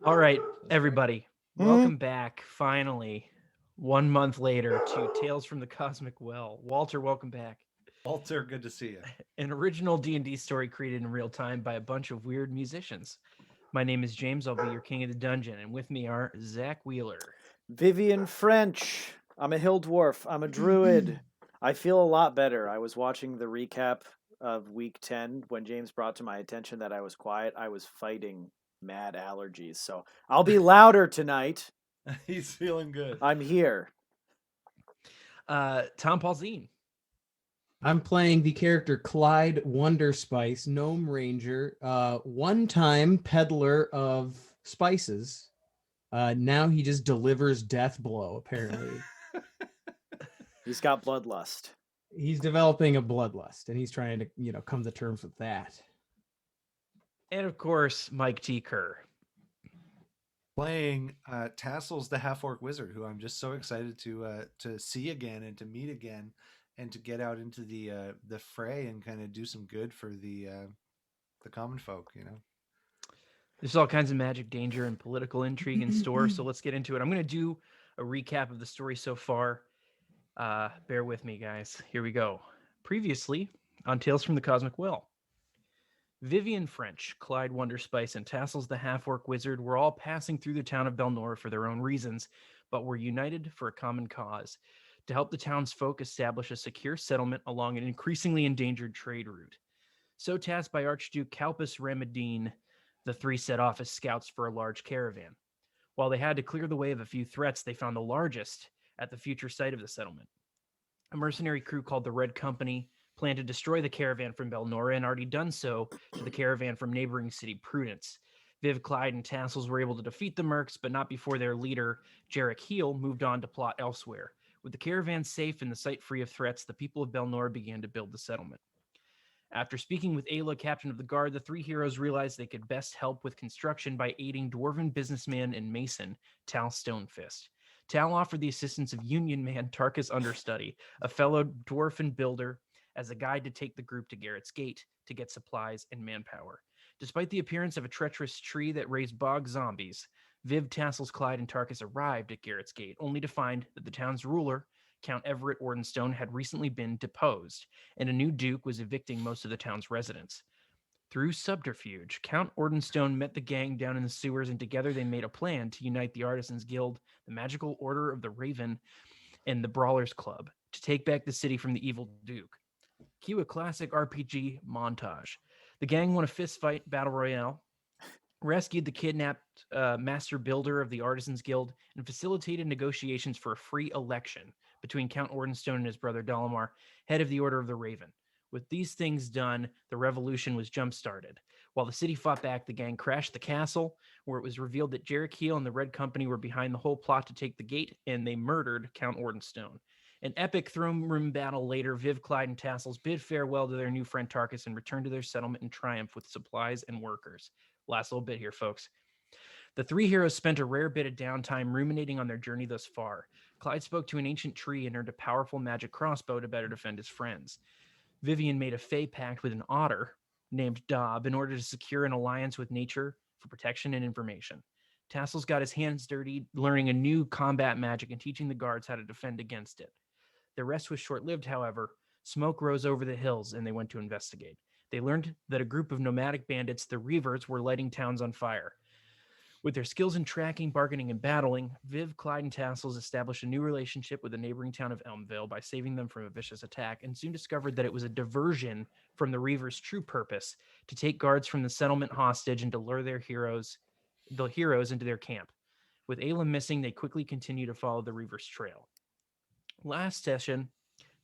All right, everybody, welcome back. Finally, 1 month later to Tales from the Cosmic Well. Walter, welcome back. Walter, good to see you. An original D&D story created in real time by a bunch of weird musicians. My name is James. I'll be your king of the dungeon, and with me are Zach Wheeler. Vivian French. I'm a hill dwarf. I'm a druid. I feel a lot better. I was watching the recap of week 10 when James brought to my attention that I was quiet. I was fighting mad allergies. So I'll be louder tonight. He's feeling good. I'm here. Tom Polzine. I'm playing the character Clyde Wonderspice, Gnome Ranger, one-time peddler of spices. Now he just delivers death blow, apparently. He's got bloodlust. He's developing a bloodlust, and he's trying to, come to terms with that. And of course, Mike T. Kerr. Playing Tassles the Half-Orc Wizard, who I'm just so excited to see again and to meet again, and to get out into the fray and kind of do some good for the common folk. There's all kinds of magic, danger, and political intrigue in store, so let's get into it. I'm going to do a recap of the story so far. Bear with me, guys. Here we go. Previously on Tales from the Cosmic Well, Vivian French, Clyde Wonderspice, and Tassles the Half-Orc Wizard were all passing through the town of Belnor for their own reasons, but were united for a common cause, to help the townsfolk establish a secure settlement along an increasingly endangered trade route. So tasked by Archduke Calpus Remedine, the three set off as scouts for a large caravan. While they had to clear the way of a few threats, they found the largest at the future site of the settlement. A mercenary crew called the Red Company planned to destroy the caravan from Belnora and already done so to the caravan from neighboring city Prudence. Viv, Clyde, and Tassels were able to defeat the Mercs, but not before their leader, Jarek Heel, moved on to plot elsewhere. With the caravan safe and the site free of threats, the people of Belnora began to build the settlement. After speaking with Ayla, captain of the guard, the three heroes realized they could best help with construction by aiding dwarven businessman and mason Tal Stonefist. Tal offered the assistance of Union Man Tarkus Understudy, a fellow dwarven builder, as a guide to take the group to Garrett's Gate to get supplies and manpower. Despite the appearance of a treacherous tree that raised bog zombies, Viv, Tassels, Clyde, and Tarkus arrived at Garrett's Gate, only to find that the town's ruler, Count Everett Ordenstone, had recently been deposed, and a new duke was evicting most of the town's residents. Through subterfuge, Count Ordenstone met the gang down in the sewers, and together they made a plan to unite the Artisans Guild, the Magical Order of the Raven, and the Brawlers Club to take back the city from the evil duke. Cue a classic RPG montage. The gang won a fistfight battle royale, rescued the kidnapped master builder of the Artisans Guild, and facilitated negotiations for a free election between Count Ordenstone and his brother Dalamar, head of the Order of the Raven. With these things done, the revolution was jump-started. While the city fought back, the gang crashed the castle, where it was revealed that Jarek Heel and the Red Company were behind the whole plot to take the gate, and they murdered Count Ordenstone. An epic throne room battle later, Viv, Clyde, and Tassels bid farewell to their new friend Tarkus and returned to their settlement in triumph with supplies and workers. Last little bit here, folks. The three heroes spent a rare bit of downtime ruminating on their journey thus far. Clyde spoke to an ancient tree and earned a powerful magic crossbow to better defend his friends. Vivian made a fey pact with an otter named Dob in order to secure an alliance with nature for protection and information. Tassels got his hands dirty, learning a new combat magic and teaching the guards how to defend against it. Their rest was short-lived, however. Smoke rose over the hills, and they went to investigate. They learned that a group of nomadic bandits, the Reavers, were lighting towns on fire. With their skills in tracking, bargaining, and battling, Viv, Clyde, and Tassels established a new relationship with the neighboring town of Elmvale by saving them from a vicious attack, and soon discovered that it was a diversion from the Reavers' true purpose to take guards from the settlement hostage and to lure the heroes into their camp. With Ayla missing, they quickly continue to follow the Reavers' trail. Last session,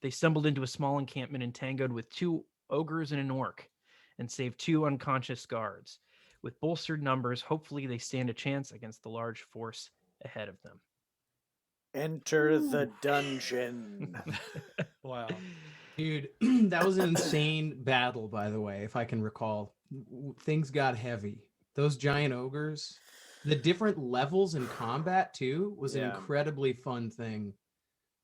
they stumbled into a small encampment entangled with two ogres and an orc, and saved two unconscious guards. With bolstered numbers, hopefully they stand a chance against the large force ahead of them. Enter the dungeon. Wow. Dude, that was an insane battle, by the way, if I can recall. Things got heavy. Those giant ogres, the different levels in combat, too, was an incredibly fun thing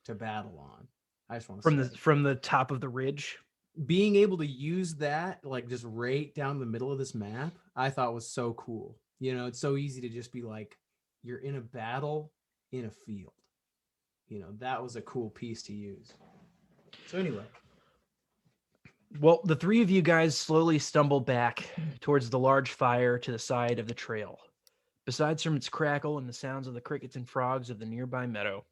to battle on. I just want to say. From the top of the ridge. Being able to use that, like, just right down the middle of this map, I thought was so cool. You know, it's so easy to just be like, you're in a battle in a field. You know, that was a cool piece to use. So anyway. Well, the three of you guys slowly stumble back towards the large fire to the side of the trail. Besides from its crackle and the sounds of the crickets and frogs of the nearby meadow,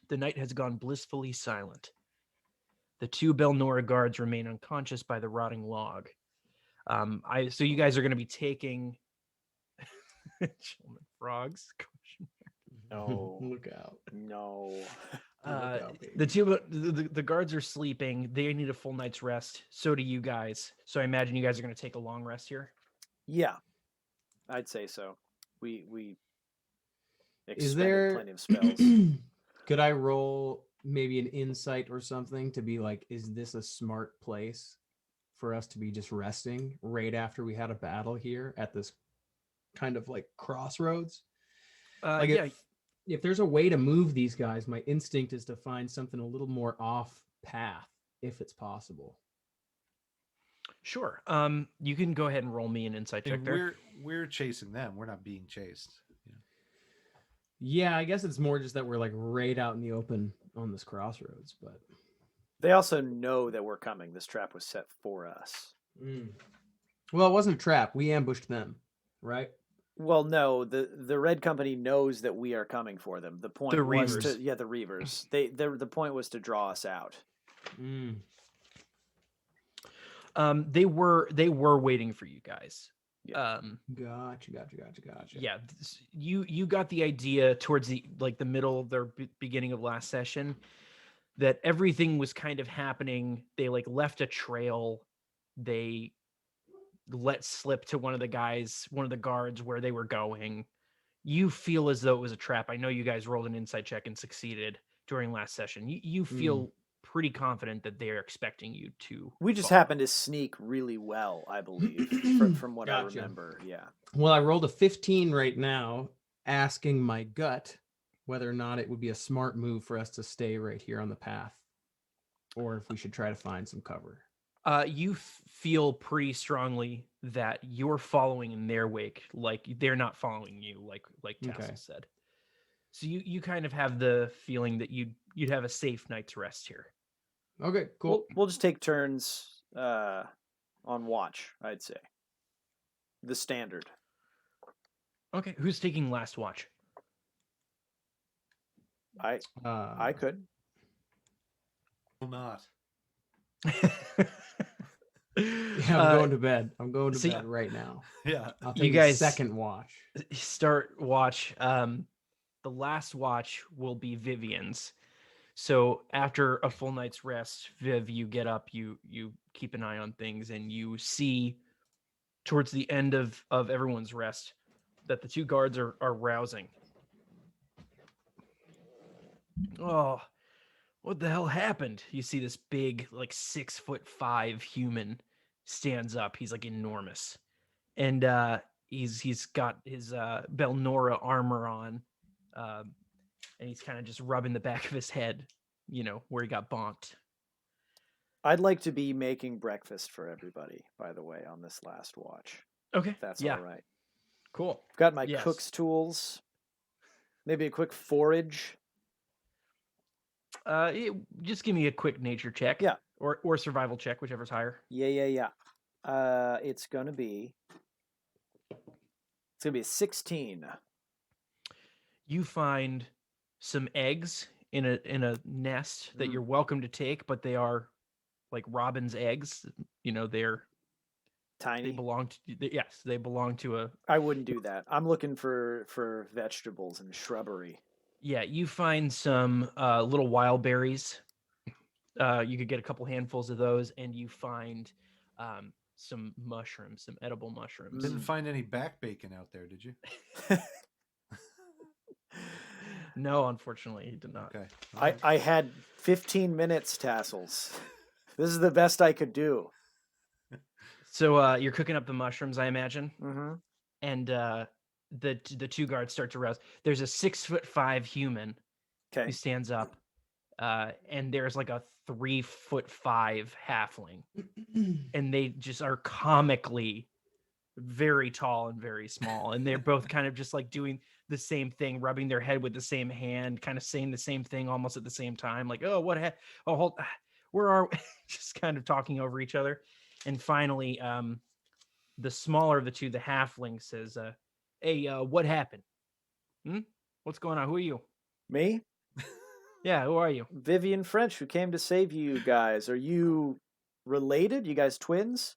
the night has gone blissfully silent. The two Belnora guards remain unconscious by the rotting log. So you guys are going to be taking frogs. No. Look out. No. The guards are sleeping. They need a full night's rest. So do you guys. So I imagine you guys are going to take a long rest here. Yeah, I'd say so. We Is expended there plenty of spells. Could I roll maybe an insight or something to be like, is this a smart place for us to be just resting right after we had a battle here at this kind of like crossroads? Like Yeah. if there's a way to move these guys, my instinct is to find something a little more off path if it's possible. Sure. You can go ahead and roll me an insight check And there. we're chasing them. We're not being chased. Yeah, I guess it's more just that we're like right out in the open on this crossroads, but They also know that we're coming. This trap was set for us. Well, it wasn't a trap. We ambushed them, right? Well, no, the Red Company knows that we are coming for them. The point The was Reavers. the Reavers. The point was to draw us out. They were waiting for you guys. Yeah. Gotcha. Yeah, you got the idea towards the middle of their beginning of last session that everything was kind of happening. They like left a trail. They let slip to one of the guards where they were going. You feel as though it was a trap. I know you guys rolled an insight check and succeeded during last session. You feel pretty confident that they are expecting you to. We just fall. happened to sneak really well, I believe, from what I Gotcha. remember. Yeah. Well, I rolled a 15 right now, asking my gut whether or not it would be a smart move for us to stay right here on the path, or if we should try to find some cover. You feel pretty strongly that you're following in their wake, like they're not following you, like Tassles said. So you kind of have the feeling that you'd have a safe night's rest here. Okay, cool. We'll just take turns on watch, I'd say. The standard. Okay, who's taking last watch? I could. Will not. Yeah, I'm going to bed. I'm going to so bed right now. Yeah. I'll take You guys second watch. start watch. The last watch will be Vivian's. So after a full night's rest, Viv, you get up, you keep an eye on things, and you see towards the end of everyone's rest that the two guards are rousing. Oh, what the hell happened? You see this big, like 6'5" human stands up. He's like enormous. And he's got his Belnora armor on. And he's kind of just rubbing the back of his head, where he got bonked. I'd like to be making breakfast for everybody, by the way, on this last watch. Okay. If that's yeah. all right. Cool. Got my Yes. cook's tools. Maybe a quick forage. Just give me a quick nature check. Yeah. Or survival check, whichever's higher. Yeah. It's gonna be a 16. You find some eggs in a nest that you're welcome to take, but they are like robin's eggs. They're Tiny. They belong to a. I wouldn't do that. I'm looking for vegetables and shrubbery. Yeah, you find some little wild berries. You could get a couple handfuls of those, and you find some mushrooms, some edible mushrooms. Didn't find any back bacon out there, did you? No, unfortunately, he did not. Okay. I had 15 minutes, Tassels. This is the best I could do. So you're cooking up the mushrooms, I imagine, Mm-hmm. and the two guards start to rouse. There's a 6'5" human Okay. who stands up, and there's like a 3'5" halfling, and they just are comically very tall and very small, and they're both kind of just like doing the same thing, rubbing their head with the same hand, kind of saying the same thing almost at the same time, like, "Oh, oh, hold, where are we?" Just kind of talking over each other. And finally, the smaller of the two, the halfling, says, "Hey, what happened? What's going on? Who are you?" Me? Yeah, who are you? Vivian French, who came to save you guys. Are you related? You guys twins?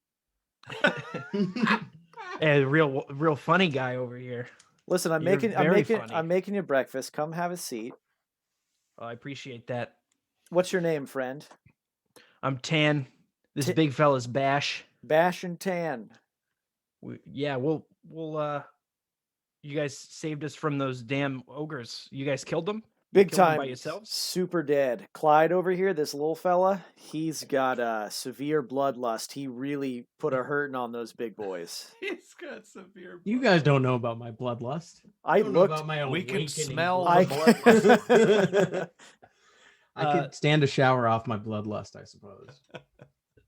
A real funny guy over here. Listen, I'm You're very funny. I'm making you breakfast. Come have a seat. Oh, I appreciate that. What's your name, friend? I'm Tan. This big fella's Bash. Bash and Tan. We'll you guys saved us from those damn ogres. You guys killed them? Big Killed them time. by yourselves? Super dead. Clyde over here, this little fella, he's got severe bloodlust. He really put a hurting on those big boys. He's got severe. You guys don't know about my bloodlust. I don't know looked. about my We can awakening smell I, bloodlust. I Uh, could stand a shower off my bloodlust, I suppose.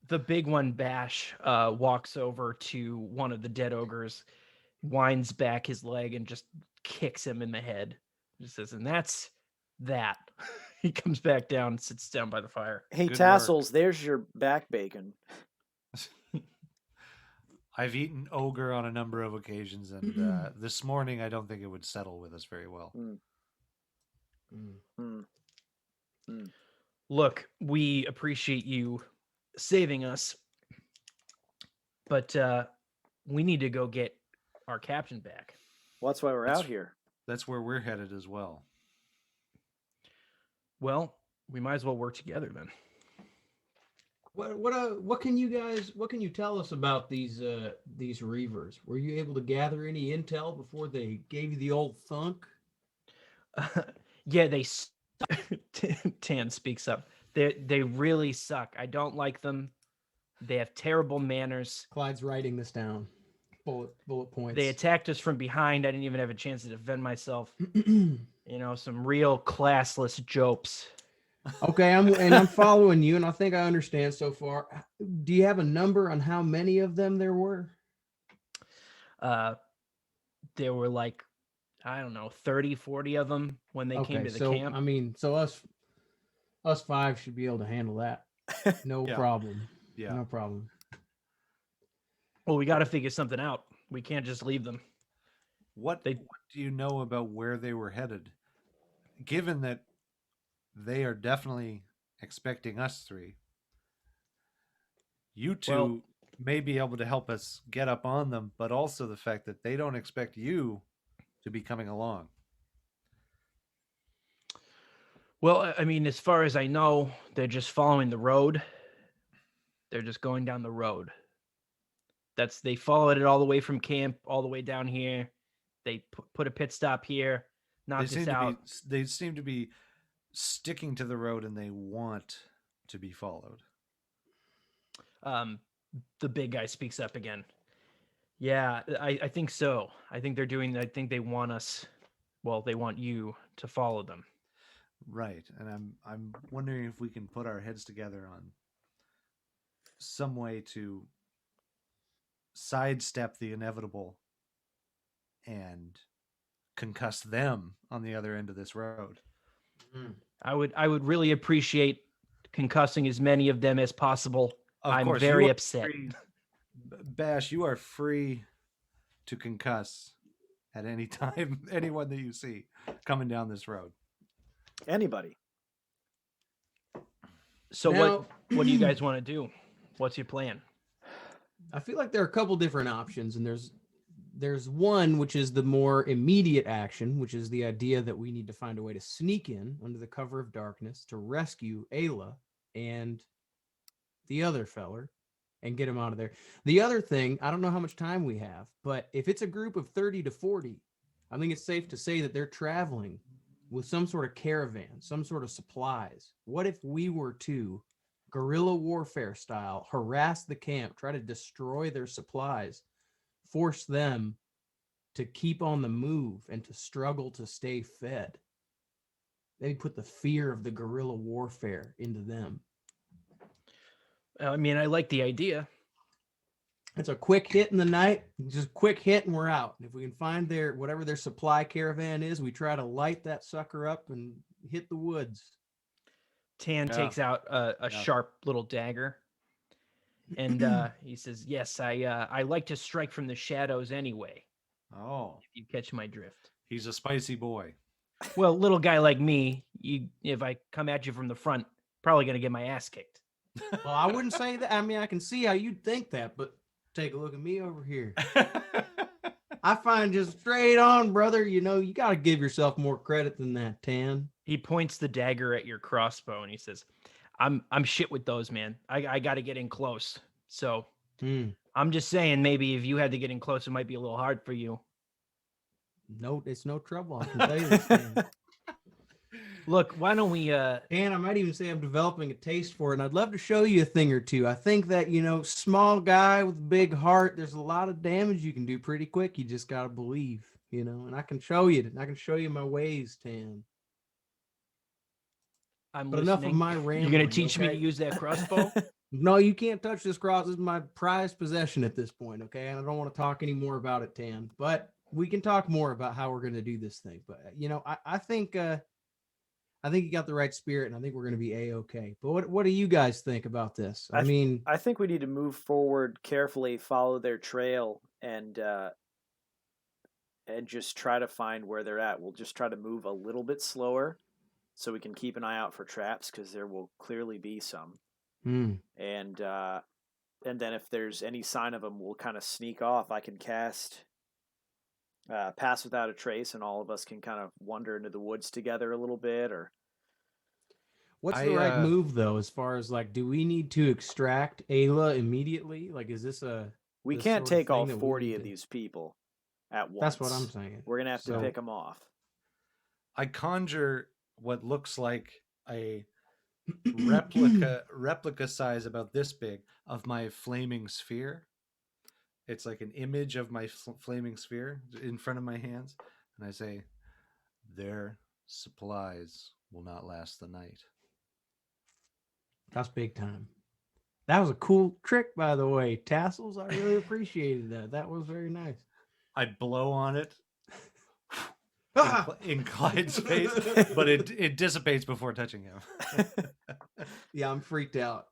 The big one, Bash, walks over to one of the dead ogres, winds back his leg, and just kicks him in the head. Just says, and that's that. He comes back down, sits down by the fire. hey, Good Tassles, there's your back bacon. I've eaten ogre on a number of occasions, and this morning I don't think it would settle with us very well. Look, we appreciate you saving us, but we need to go get our captain back. Well, that's why we're out here. That's where we're headed as well. Well, we might as well work together then. What can you tell us about these Reavers? Were you able to gather any intel before they gave you the old thunk? Yeah, they Tan speaks up. They really suck. I don't like them. They have terrible manners. Clyde's writing this down. Bullet points. They attacked us from behind. I didn't even have a chance to defend myself. Some real classless jopes. Okay, I'm following you, and I think I understand so far. Do you have a number on how many of them there were? There were like, I don't know, 30, 40 of them when they came to the camp. I mean, so us five should be able to handle that. No Yeah. problem. Yeah. No problem. Well, we got to figure something out. We can't just leave them. What do you know about where they were headed? Given that they are definitely expecting us three, you two may be able to help us get up on them, but also the fact that they don't expect you to be coming along. Well, I mean, as far as I know, they're just following the road. They're just going down the road. They followed it all the way from camp, all the way down here. They put a pit stop here, knocked us out. They seem to be sticking to the road, and they want to be followed. The big guy speaks up again. Yeah, I think so. I think they want us. Well, they want you to follow them. Right, and I'm wondering if we can put our heads together on some way to sidestep the inevitable and concuss them on the other end of this road. I would really appreciate concussing as many of them as possible. I'm very upset. Bash, you are free to concuss at any time anyone that you see coming down this road. Anybody. So Now, what do you guys want to do? What's your plan? I feel like there are a couple different options, and there's one which is the more immediate action, which is the idea that we need to find a way to sneak in under the cover of darkness to rescue Ayla and the other feller and get him out of there. The other thing, I don't know how much time we have, but if it's a group of 30 to 40, I think it's safe to say that they're traveling with some sort of caravan, some sort of supplies. What if we were to, guerrilla warfare style, harass the camp, try to destroy their supplies, force them to keep on the move and to struggle to stay fed? They put the fear of the guerrilla warfare into them. I mean, I like the idea. It's a quick hit in the night, just quick hit and we're out. If we can find whatever their supply caravan is, we try to light that sucker up and hit the woods. Tan Yeah. takes out a Yeah. sharp little dagger, and he says, "Yes, I like to strike from the shadows anyway. Oh, If you catch my drift." he's a spicy boy. Well, little guy like me, if I come at you from the front, probably gonna get my ass kicked. Well, I wouldn't say that. I mean, I can see how you'd think that, but take a look at me over here. I find just straight on, brother. You got to give yourself more credit than that, Tan. He points the dagger at your crossbow and he says, I'm shit with those, man. I got to get in close. So I'm just saying, maybe if you had to get in close, it might be a little hard for you. No, it's no trouble. I can tell you this, Tan. Look, why don't we And I might even say I'm developing a taste for it, and I'd love to show you a thing or two. I think that, small guy with a big heart, there's a lot of damage you can do pretty quick. You just got to believe, and I can show you. I can show you my ways, Tan. I'm But listening. enough of my rambling. You're going to teach me okay? to use that crossbow? No, you can't touch this cross. This is my prized possession at this point, okay? And I don't want to talk any more about it, Tan. But we can talk more about how we're going to do this thing. But, I think you got the right spirit, and I think we're going to be A-okay. But what do you guys think about this? I think we need to move forward carefully, follow their trail, and just try to find where they're at. We'll just try to move a little bit slower so we can keep an eye out for traps, because there will clearly be some. And then if there's any sign of them, we'll kind of sneak off. I can cast Pass Without a Trace, and all of us can kind of wander into the woods together a little bit. Or what's the right move, though, as far as, do we need to extract Ayla immediately? Is this we can't take all 40 of these people at once. That's what I'm saying. We're going to have to pick them off. I conjure what looks like a replica size about this big of my flaming sphere. It's like an image of my flaming sphere in front of my hands, and I say, their supplies will not last the night. That's big time. That was a cool trick, by the way. Tassels, I really appreciated that. That was very nice. I blow on it in Clyde's face, but it dissipates before touching him. Yeah, I'm freaked out.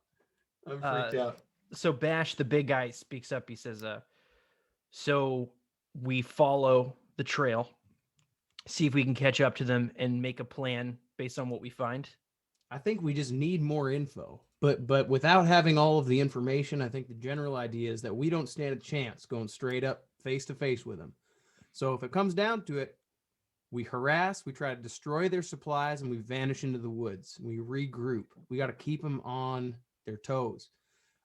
So Bash, the big guy, speaks up. He says, so we follow the trail, see if we can catch up to them and make a plan based on what we find. I think we just need more info, but without having all of the information, I think the general idea is that we don't stand a chance going straight up face to face with them. So if it comes down to it, we harass, we try to destroy their supplies, and we vanish into the woods. We regroup. We got to keep them on their toes.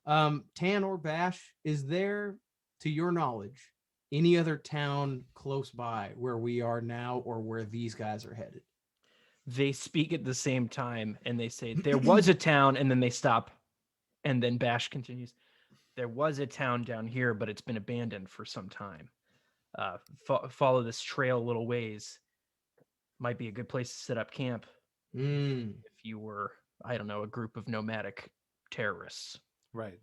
Tan or Bash, is there, to your knowledge, any other town close by where we are now or where these guys are headed? They speak at the same time, and they say, there was a town, and then they stop. And then Bash continues, there was a town down here, but it's been abandoned for some time. Follow this trail a little ways. Might be a good place to set up camp if you were, I don't know, a group of nomadic terrorists. Right.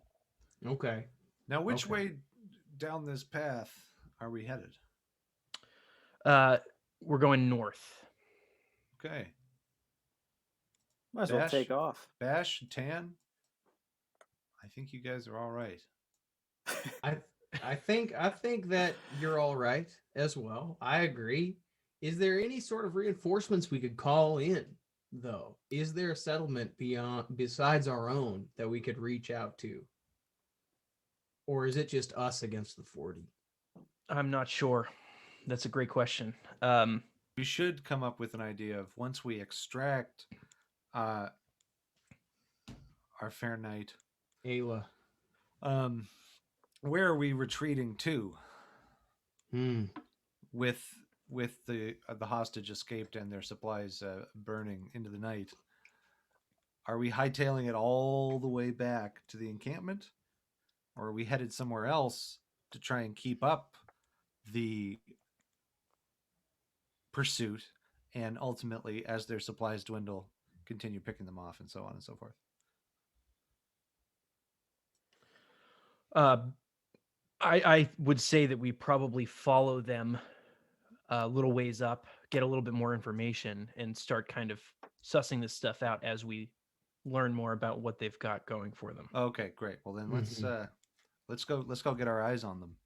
Okay. Now, which way down this path are we headed? We're going north. Okay. Might as well take off. Bash, Tan, I think you guys are all right. I think that you're all right as well. I agree. Is there any sort of reinforcements we could call in, though? Is there a settlement besides our own that we could reach out to? Or is it just us against the 40? I'm not sure. That's a great question. We should come up with an idea of, once we extract our fair knight, Ayla, where are we retreating to? With the hostage escaped and their supplies burning into the night, are we hightailing it all the way back to the encampment, or are we headed somewhere else to try and keep up the pursuit, and ultimately, as their supplies dwindle, continue picking them off, and so on and so forth? I would say that we probably follow them a little ways up, get a little bit more information, and start kind of sussing this stuff out as we learn more about what they've got going for them. Okay, great. Well then let's go get our eyes on them.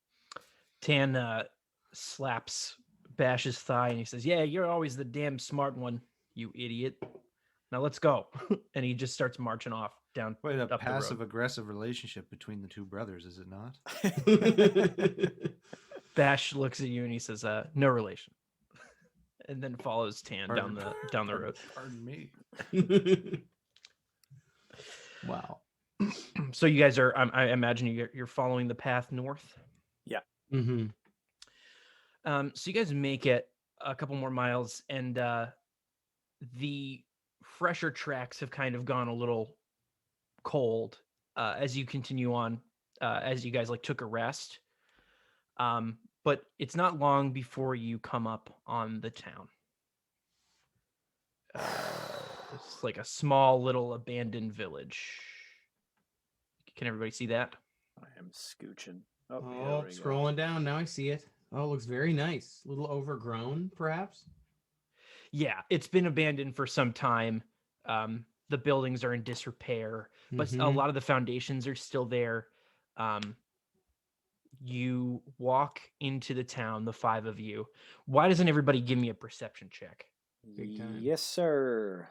Tan slaps Bash's thigh and he says, "Yeah, you're always the damn smart one, you idiot. Now let's go." And he just starts marching off down Quite a up the road. passive aggressive relationship between the two brothers, is it not? Bash looks at you and he says, "No relation," and then follows Tan Pardon- down the road. Pardon me. Wow. So you guys are, I imagine you're following the path north. Mm-hmm. So you guys make it a couple more miles, and the fresher tracks have kind of gone a little cold as you continue on, as you guys like took a rest. But it's not long before you come up on the town. It's like a small little abandoned village. Can everybody see that? I am scooching. Oh, yeah, Oh, there we go. scrolling down. Now I see it. Oh, it looks very nice. A little overgrown, perhaps. Yeah, it's been abandoned for some time. The buildings are in disrepair, but a Mhm. lot of the foundations are still there. You walk into the town, the five of you. Why doesn't everybody give me a perception check? Big time. Yes, sir.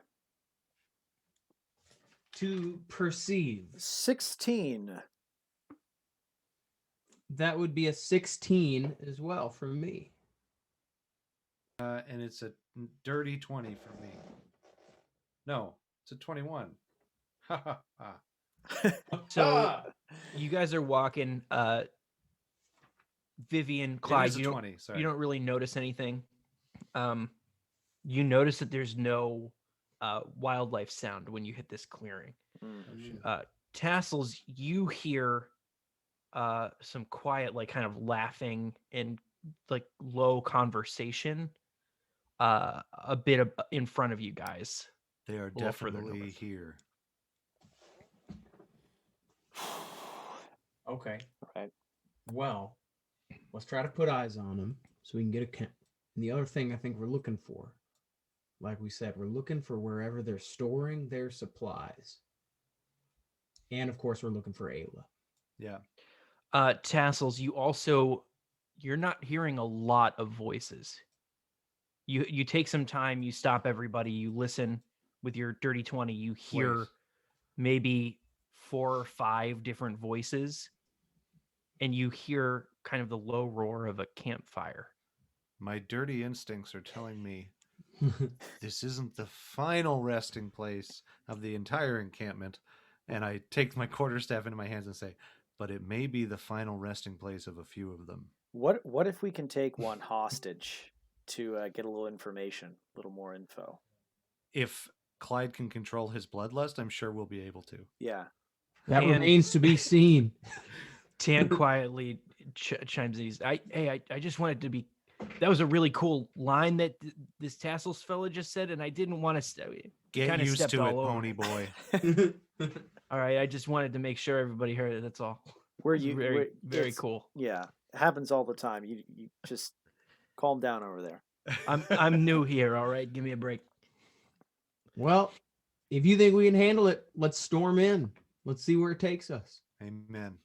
To perceive. 16. That would be a 16 as well from me. And it's a dirty 20 for me. No, it's a 21. Ha ha ha. So you guys are walking. Vivian, Clyde, It is a 20, sorry. you don't really notice anything. You notice that there's no wildlife sound when you hit this clearing. Tassels, you hear some quiet, like kind of laughing and like low conversation a bit in front of you guys. They are little further definitely north. here. Okay. Right. Well, let's try to put eyes on them so we can get a count. And the other thing I think we're looking for, like we said, we're looking for wherever they're storing their supplies. And of course, we're looking for Ayla. Yeah. Tassels, you're not hearing a lot of voices. You take some time, you stop everybody, you listen with your dirty 20, you hear Wait. maybe 4 or 5 different voices, and you hear kind of the low roar of a campfire. My dirty instincts are telling me this isn't the final resting place of the entire encampment. And I take my quarterstaff into my hands and say, but it may be the final resting place of a few of them. What if we can take one hostage to get a little information, a little more info? If Clyde can control his bloodlust, I'm sure we'll be able to. Yeah. That And- remains to be seen. Tan quietly chimes in. I just wanted to be. That was a really cool line that this Tassels fella just said, and I didn't want to. Get kinda used stepped to it, all over pony it. boy. All right, I just wanted to make sure everybody heard it. That's all. Very it's- cool. Yeah, it happens all the time. You just calm down over there. I'm new here. All right, give me a break. Well, if you think we can handle it, let's storm in. Let's see where it takes us. Amen.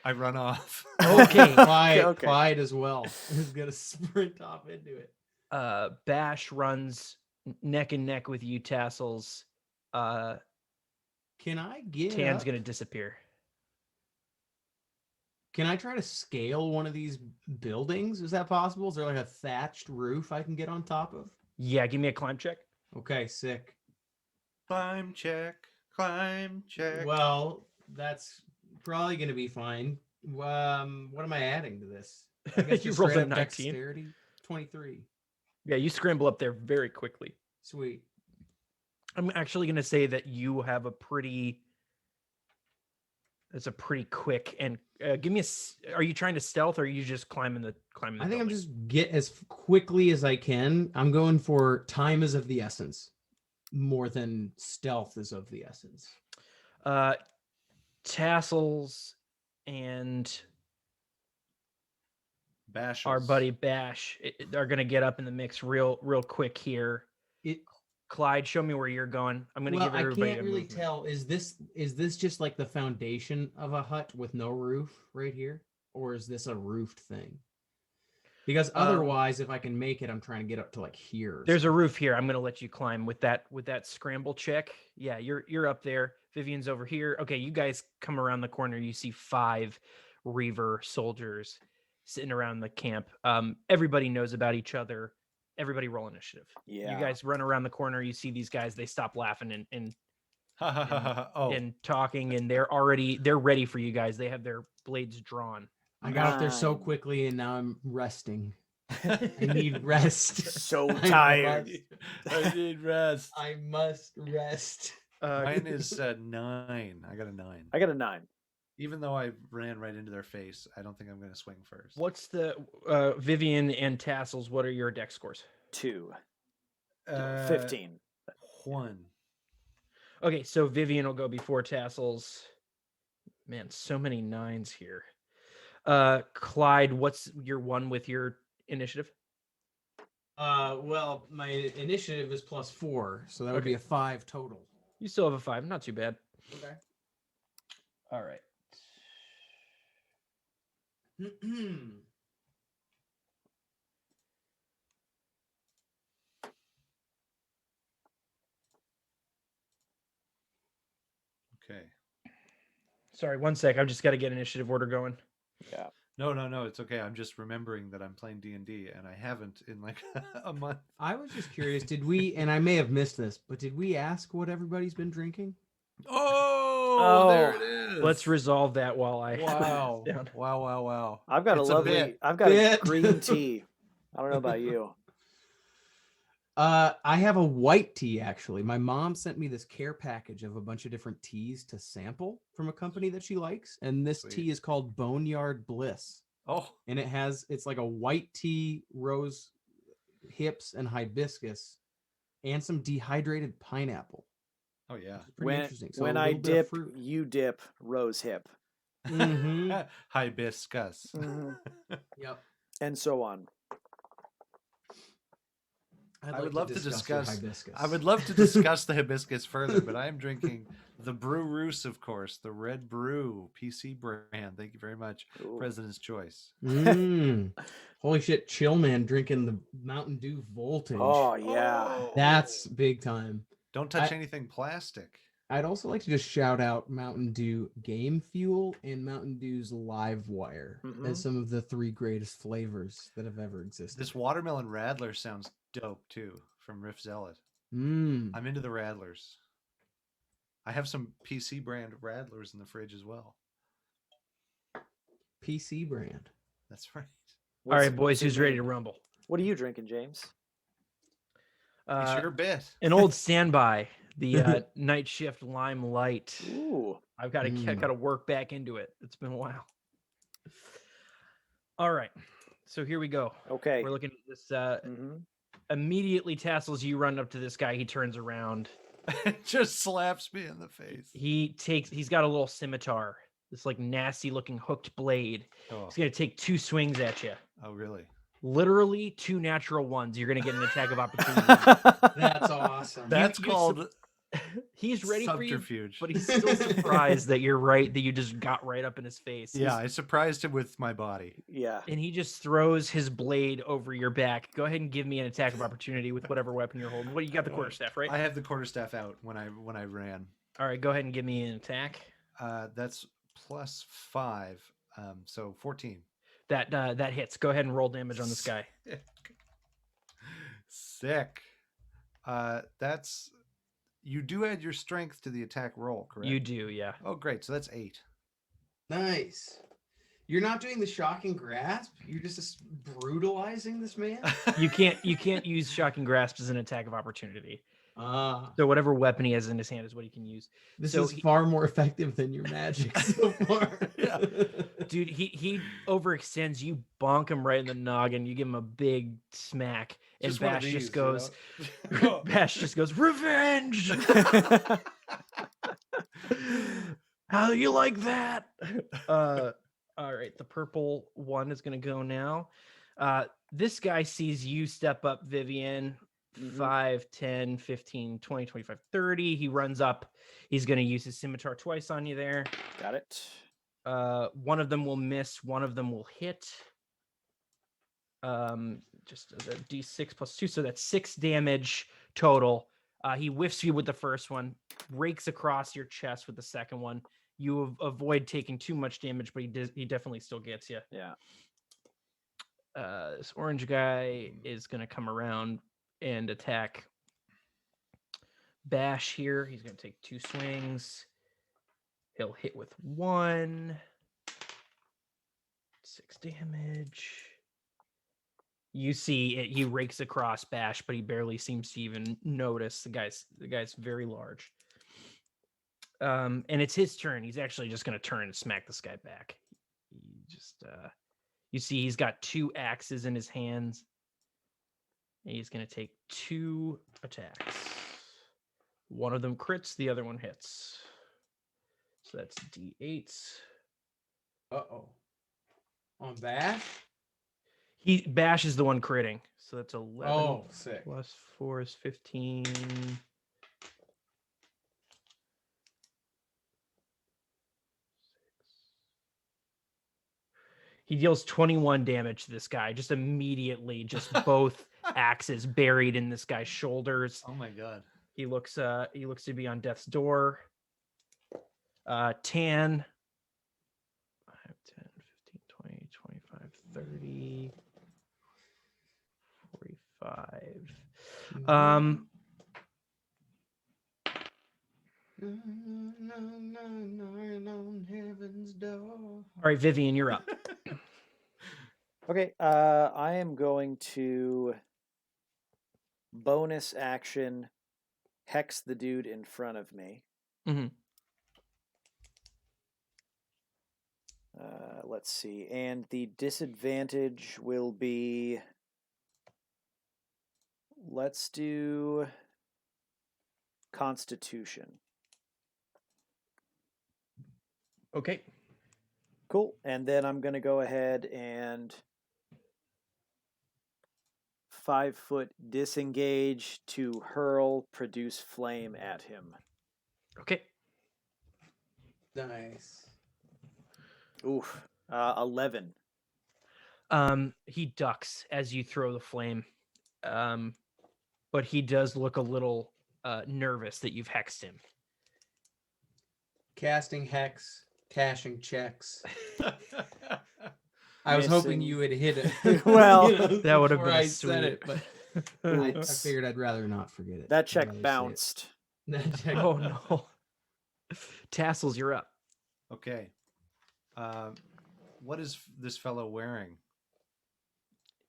I run off. Okay. Okay. Clyde as well is gonna sprint off into it. Bash runs neck and neck with you, Tassels. Can I get Tan's up? gonna disappear. Can I try to scale one of these buildings? Is that possible? Is there like a thatched roof I can get on top of? Yeah, give me a climb check. Okay, sick. Climb check. Climb check. Well, that's probably going to be fine. What am I adding to this? I guess You just rolled straight a up 19. dexterity. 23. Yeah, you scramble up there very quickly. Sweet. I'm actually gonna say that you have a pretty. It's a pretty quick and give me a. Are you trying to stealth or are you just climbing the? I think I'm building? just get as quickly as I can. I'm going for time is of the essence more than stealth is of the essence. Tassels and Bash. our buddy Bash are going to get up in the mix real quick here. Clyde, show me where you're going. I'm going to give everybody I can't a really movement. tell. Is this just like the foundation of a hut with no roof right here, or is this a roofed thing? Because otherwise, if I can make it, I'm trying to get up to like here. There's a roof here. I'm going to let you climb with that scramble check. Yeah, you're up there. Vivian's over here. Okay, you guys come around the corner. You see 5 Reaver soldiers sitting around the camp. Everybody knows about each other. Everybody roll initiative. Yeah. You guys run around the corner. You see these guys. They stop laughing and talking, and they're ready for you guys. They have their blades drawn. I got up there so 9. quickly, and now I'm resting. I need rest. So tired. I need rest. I must rest. Mine is 9. I got a 9. I got a 9. Even though I ran right into their face, I don't think I'm going to swing first. What's the Vivian and Tassles? What are your dex scores? 2. 15. 1. Okay, so Vivian will go before Tassels. Man, so many 9s here. Clyde, what's your 1 with your initiative? Well, my initiative is +4, so that would be a 5 total. You still have a 5, not too bad. Okay. All right. Okay. Sorry, 1 sec. I've just got to get initiative order going. Yeah. No, it's okay. I'm just remembering that I'm playing D&D and I haven't in like a month. I was just curious, did we, and I may have missed this, but did we ask what everybody's been drinking? Oh, there it is. Let's resolve that while I Wow. down. Wow. I've got It's a lovely. bit. I've got a Bit. green tea. I don't know about you. I have a white tea, actually. My mom sent me this care package of a bunch of different teas to sample from a company that she likes. And this Sweet. tea is called Boneyard Bliss. Oh, And it's like a white tea, rose hips, and hibiscus, and some dehydrated pineapple. oh yeah. It's pretty interesting. So When a I little bit of dip, fruit. you dip. Rose hip. Mhm. Hibiscus. Mhm. Yep. And so on. I'd I like would love to your discuss. hibiscus. I would love to discuss the hibiscus further, but I am drinking the Brew Roos, of course, the Red Brew PC brand. Thank you very much, Ooh. President's Choice. Holy shit, chill man drinking the Mountain Dew Voltage. Oh yeah. Oh. That's big time. Don't touch anything plastic. I'd also like to just shout out Mountain Dew Game Fuel and Mountain Dew's Live Wire Mhm. as some of the 3 greatest flavors that have ever existed. This watermelon Radler sounds dope too, from Riff Zealot. Mm. I'm into the Radlers. I have some PC brand Radlers in the fridge as well. PC brand. That's right. All right, What's boys, your who's ready to name? rumble? What are you drinking, James? It's your bit. An old standby, the Night Shift Lime Light. Ooh. I've got to work back into it. It's been a while. All right, so here we go. Okay. We're looking at this. Mhm. Immediately, Tassels, you run up to this guy. He turns around. It just slaps me in the face. He's got a little scimitar, this like nasty looking hooked blade. Oh, He's gonna take 2 swings at you. oh really? Literally 2 natural ones. You're gonna get an attack of opportunity. That's awesome. That's you called He's ready for you, subterfuge. but he's still surprised that you're right, that you just got right up in his face. Yeah, I surprised him with my body. Yeah. And he just throws his blade over your back. Go ahead and give me an attack of opportunity with whatever weapon you're holding. What, you got the quarterstaff, right? I have the quarterstaff out when I ran. All right, go ahead and give me an attack. That's +5, so 14. That hits. Go ahead and roll damage on this guy. Sick. That's you do add your strength to the attack roll, correct? You do, yeah. Oh, great. So that's 8. Nice. You're not doing the shocking grasp. You're just brutalizing this man. You can't use shocking grasp as an attack of opportunity. Ah, So whatever weapon he has in his hand is what he can use. this So is far more effective than your magic so far. Yeah. Dude, he overextends. You bonk him right in the noggin. You give him a big smack, and Just one of Bash these, just goes. you know? Bash just goes revenge. How you like that? All All right, the purple one is going to go now. This guy sees you step up, Vivian. 5, 10, 15, 20, 25, 30. He runs up. He's going to use his scimitar twice on you there. Got it. One of them will miss. One of them will hit. Just a d6 plus 2. So that's 6 damage total. He whiffs you with the first one, rakes across your chest with the second one. You avoid taking too much damage, but he definitely still gets you. Yeah. This orange guy is going to come around and attack Bash here. He's going to take 2 swings. He'll hit with 1. 6 damage. You see it, he rakes across Bash, but he barely seems to even notice. The guy's very large. And it's his turn. He's actually just going to turn and smack this guy back. He just you see he's got 2 axes in his hands. And he's going to take 2 attacks. One of them crits, the other one hits. So that's D8s. Uh-oh. On Bash? Bash is the one critting. So that's 11 Oh, sick. plus 4 is 15. He deals 21 damage to this guy just immediately, just both axes buried in this guy's shoulders. Oh my god. He looks to be on death's door. 10 5, 10, 15, 20, 25, 30, 45. On heaven's door. All right, Vivian, you're up. Okay, I am going to bonus action hex the dude in front of me. Mm-hmm. Let's see, and the disadvantage will be, let's do Constitution. Okay. Cool, and then I'm going to go ahead and 5-foot disengage to hurl produce flame at him. Okay. Nice. Oof. 11. He ducks as you throw the flame. But he does look a little nervous that you've hexed him. Casting hex, cashing checks. I was hoping Missing. you would hit it. Well, that would have before been I a said sweet. it, but I figured I'd rather not forget it. That I'd check rather say it. bounced. That check Oh bounced. no. Tassels, you're up. Okay. What is this fellow wearing?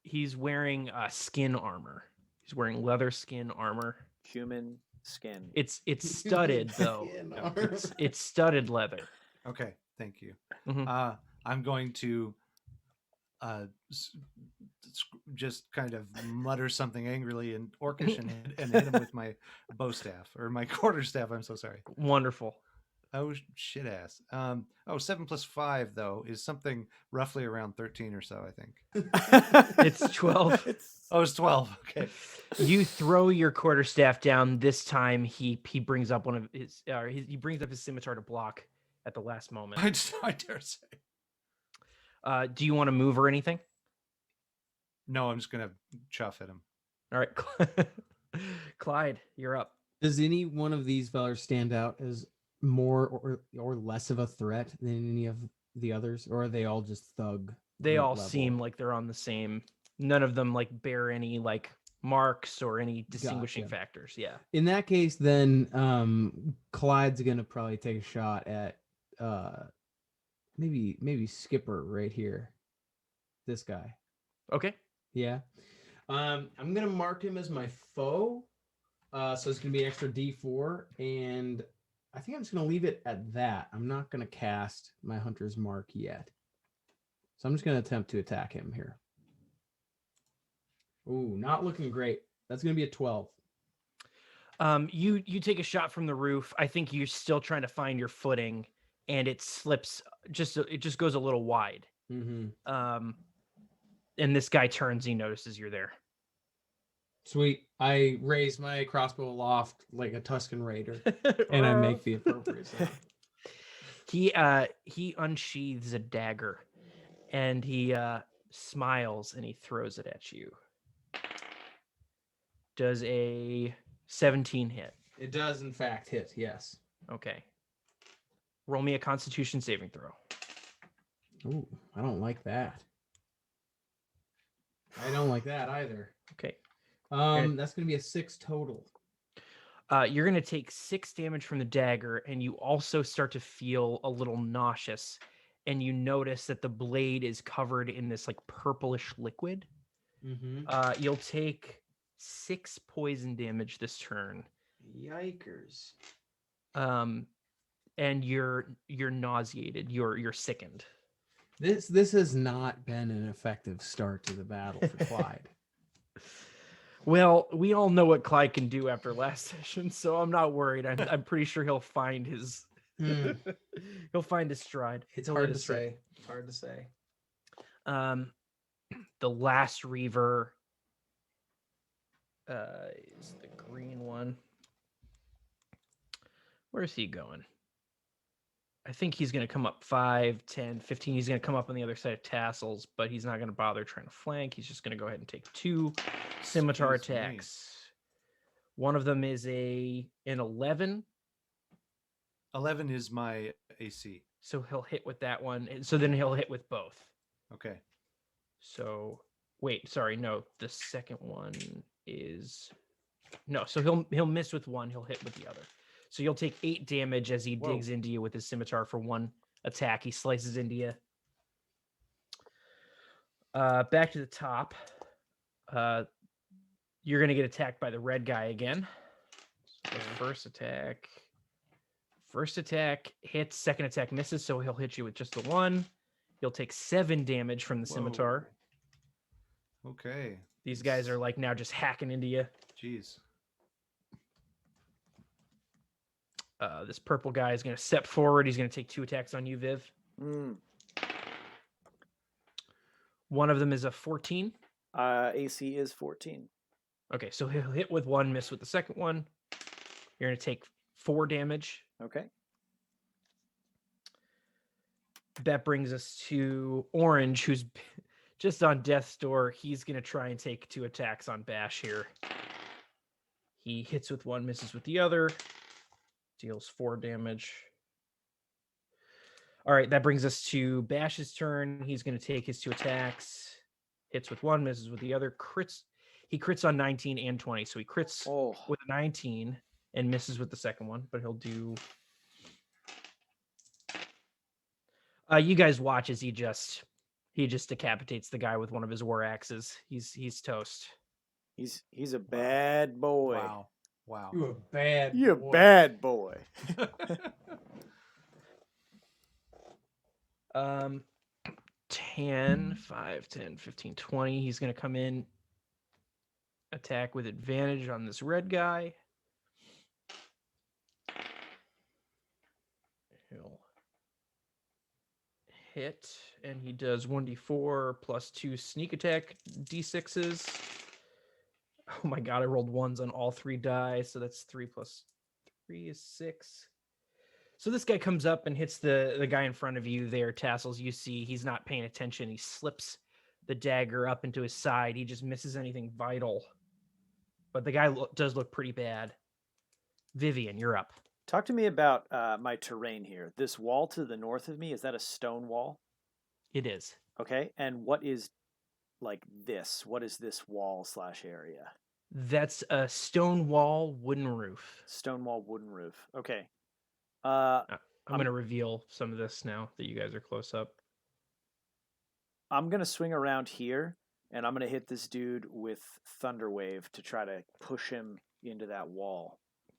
He's wearing skin armor. He's wearing leather skin armor. Human skin. It's studded though. Skin It's studded leather. Okay, thank you. Mhm. I'm going to just kind of mutter something angrily in Orcish and hit him with my bow staff or my quarterstaff. I'm so sorry. Wonderful. Oh, shit ass. 7 plus 5 though is something roughly around 13 or so, I think. It's 12. Oh, it's 12. Okay. You throw your quarterstaff down. This time he brings up one of his he brings up his scimitar to block at the last moment. I dare say. Do you want to move or anything? No, I'm just gonna chuff at him. All right. Clyde, you're up. Does any one of these fellers stand out as more or less of a threat than any of the others, or are they all just thug? They all level? seem like they're on the same. None of them like bear any like marks or any distinguishing Gotcha. factors. Yeah. In that case, then Clyde's gonna probably take a shot at maybe Skipper right here. This guy. Okay. Yeah. I'm gonna mark him as my foe. So it's gonna be an extra D4, and I think I'm just gonna leave it at that. I'm not gonna cast my Hunter's Mark yet. So I'm just gonna attempt to attack him here. Ooh, not looking great. That's gonna be a 12. You take a shot from the roof. I think you're still trying to find your footing, and it slips. It just goes a little wide. Mm-hmm. And this guy turns. He notices you're there. Sweet. I raise my crossbow aloft like a Tuscan Raider, and I make the appropriate sound. He unsheathes a dagger, and he smiles and he throws it at you. Does a 17 hit? It does, in fact, hit. Yes. Okay. Roll me a Constitution saving throw. Ooh, I don't like that. I don't like that either. Okay. That's gonna be a 6 total. You're gonna take 6 damage from the dagger, and you also start to feel a little nauseous, and you notice that the blade is covered in this like purplish liquid. Mm-hmm. You'll take 6 poison damage this turn. Yikers. And you're nauseated. You're sickened. This has not been an effective start to the battle for Clyde. Well, we all know what Clyde can do after last session, so I'm not worried. I'm pretty sure he'll find his he'll find his stride. It's hard to say. It's hard to say. The Last Reaver is the green one. Where's he going? I think he's going to come up 5, 10, 15. He's going to come up on the other side of Tassles, but he's not going to bother trying to flank. He's just going to go ahead and take 2 scimitar attacks. One of them is an 11. 11 is my AC. So he'll hit with that one. So then he'll hit with both. Okay. So wait, sorry, no. The second one is no. So he'll miss with one. He'll hit with the other. So you'll take 8 damage as he digs into you with his scimitar for 1 attack. He slices into you. Back to the top. You're going to get attacked by the red guy again. So first attack hits, second attack misses, so he'll hit you with just the 1. You'll take 7 damage from the scimitar. Okay. These guys are like now just hacking into you. Jeez. This purple guy is going to step forward. He's going to take 2 attacks on you, Viv. One of them is a 14. AC is 14. Okay, so he'll hit with 1, miss with the second one. You're going to take 4 damage. Okay. That brings us to Orange, who's just on death's door. He's going to try and take 2 attacks on Bash here. He hits with 1, misses with the other. Deals 4 damage. All right, that brings us to Bash's turn. He's going to take his 2 attacks. Hits with 1, misses with the other. Crits. He crits on 19 and 20. So he crits with a 19 and misses with the second one, but he'll do... you guys watch as he just decapitates the guy with one of his war axes. He's toast. He's a bad boy. Wow. You're a bad boy. 10, 5, 10, 15, 20. He's going to come in, attack with advantage on this red guy. He'll hit, and he does 1d4 plus 2 sneak attack d6s. Oh my god, I rolled 1s on all 3 die, so that's 3 plus 3 is 6. So this guy comes up and hits the guy in front of you there, Tassles. You see he's not paying attention. He slips the dagger up into his side. He just misses anything vital. But the guy does look pretty bad. Vivian, you're up. Talk to me about my terrain here. This wall to the north of me, is that a stone wall? It is. Okay, and what is like this? What is this wall / area? That's a stone wall, wooden roof. Stone wall, wooden roof. Okay. I'm going to reveal some of this now that you guys are close up. I'm going to swing around here, and I'm going to hit this dude with Thunderwave to try to push him into that wall.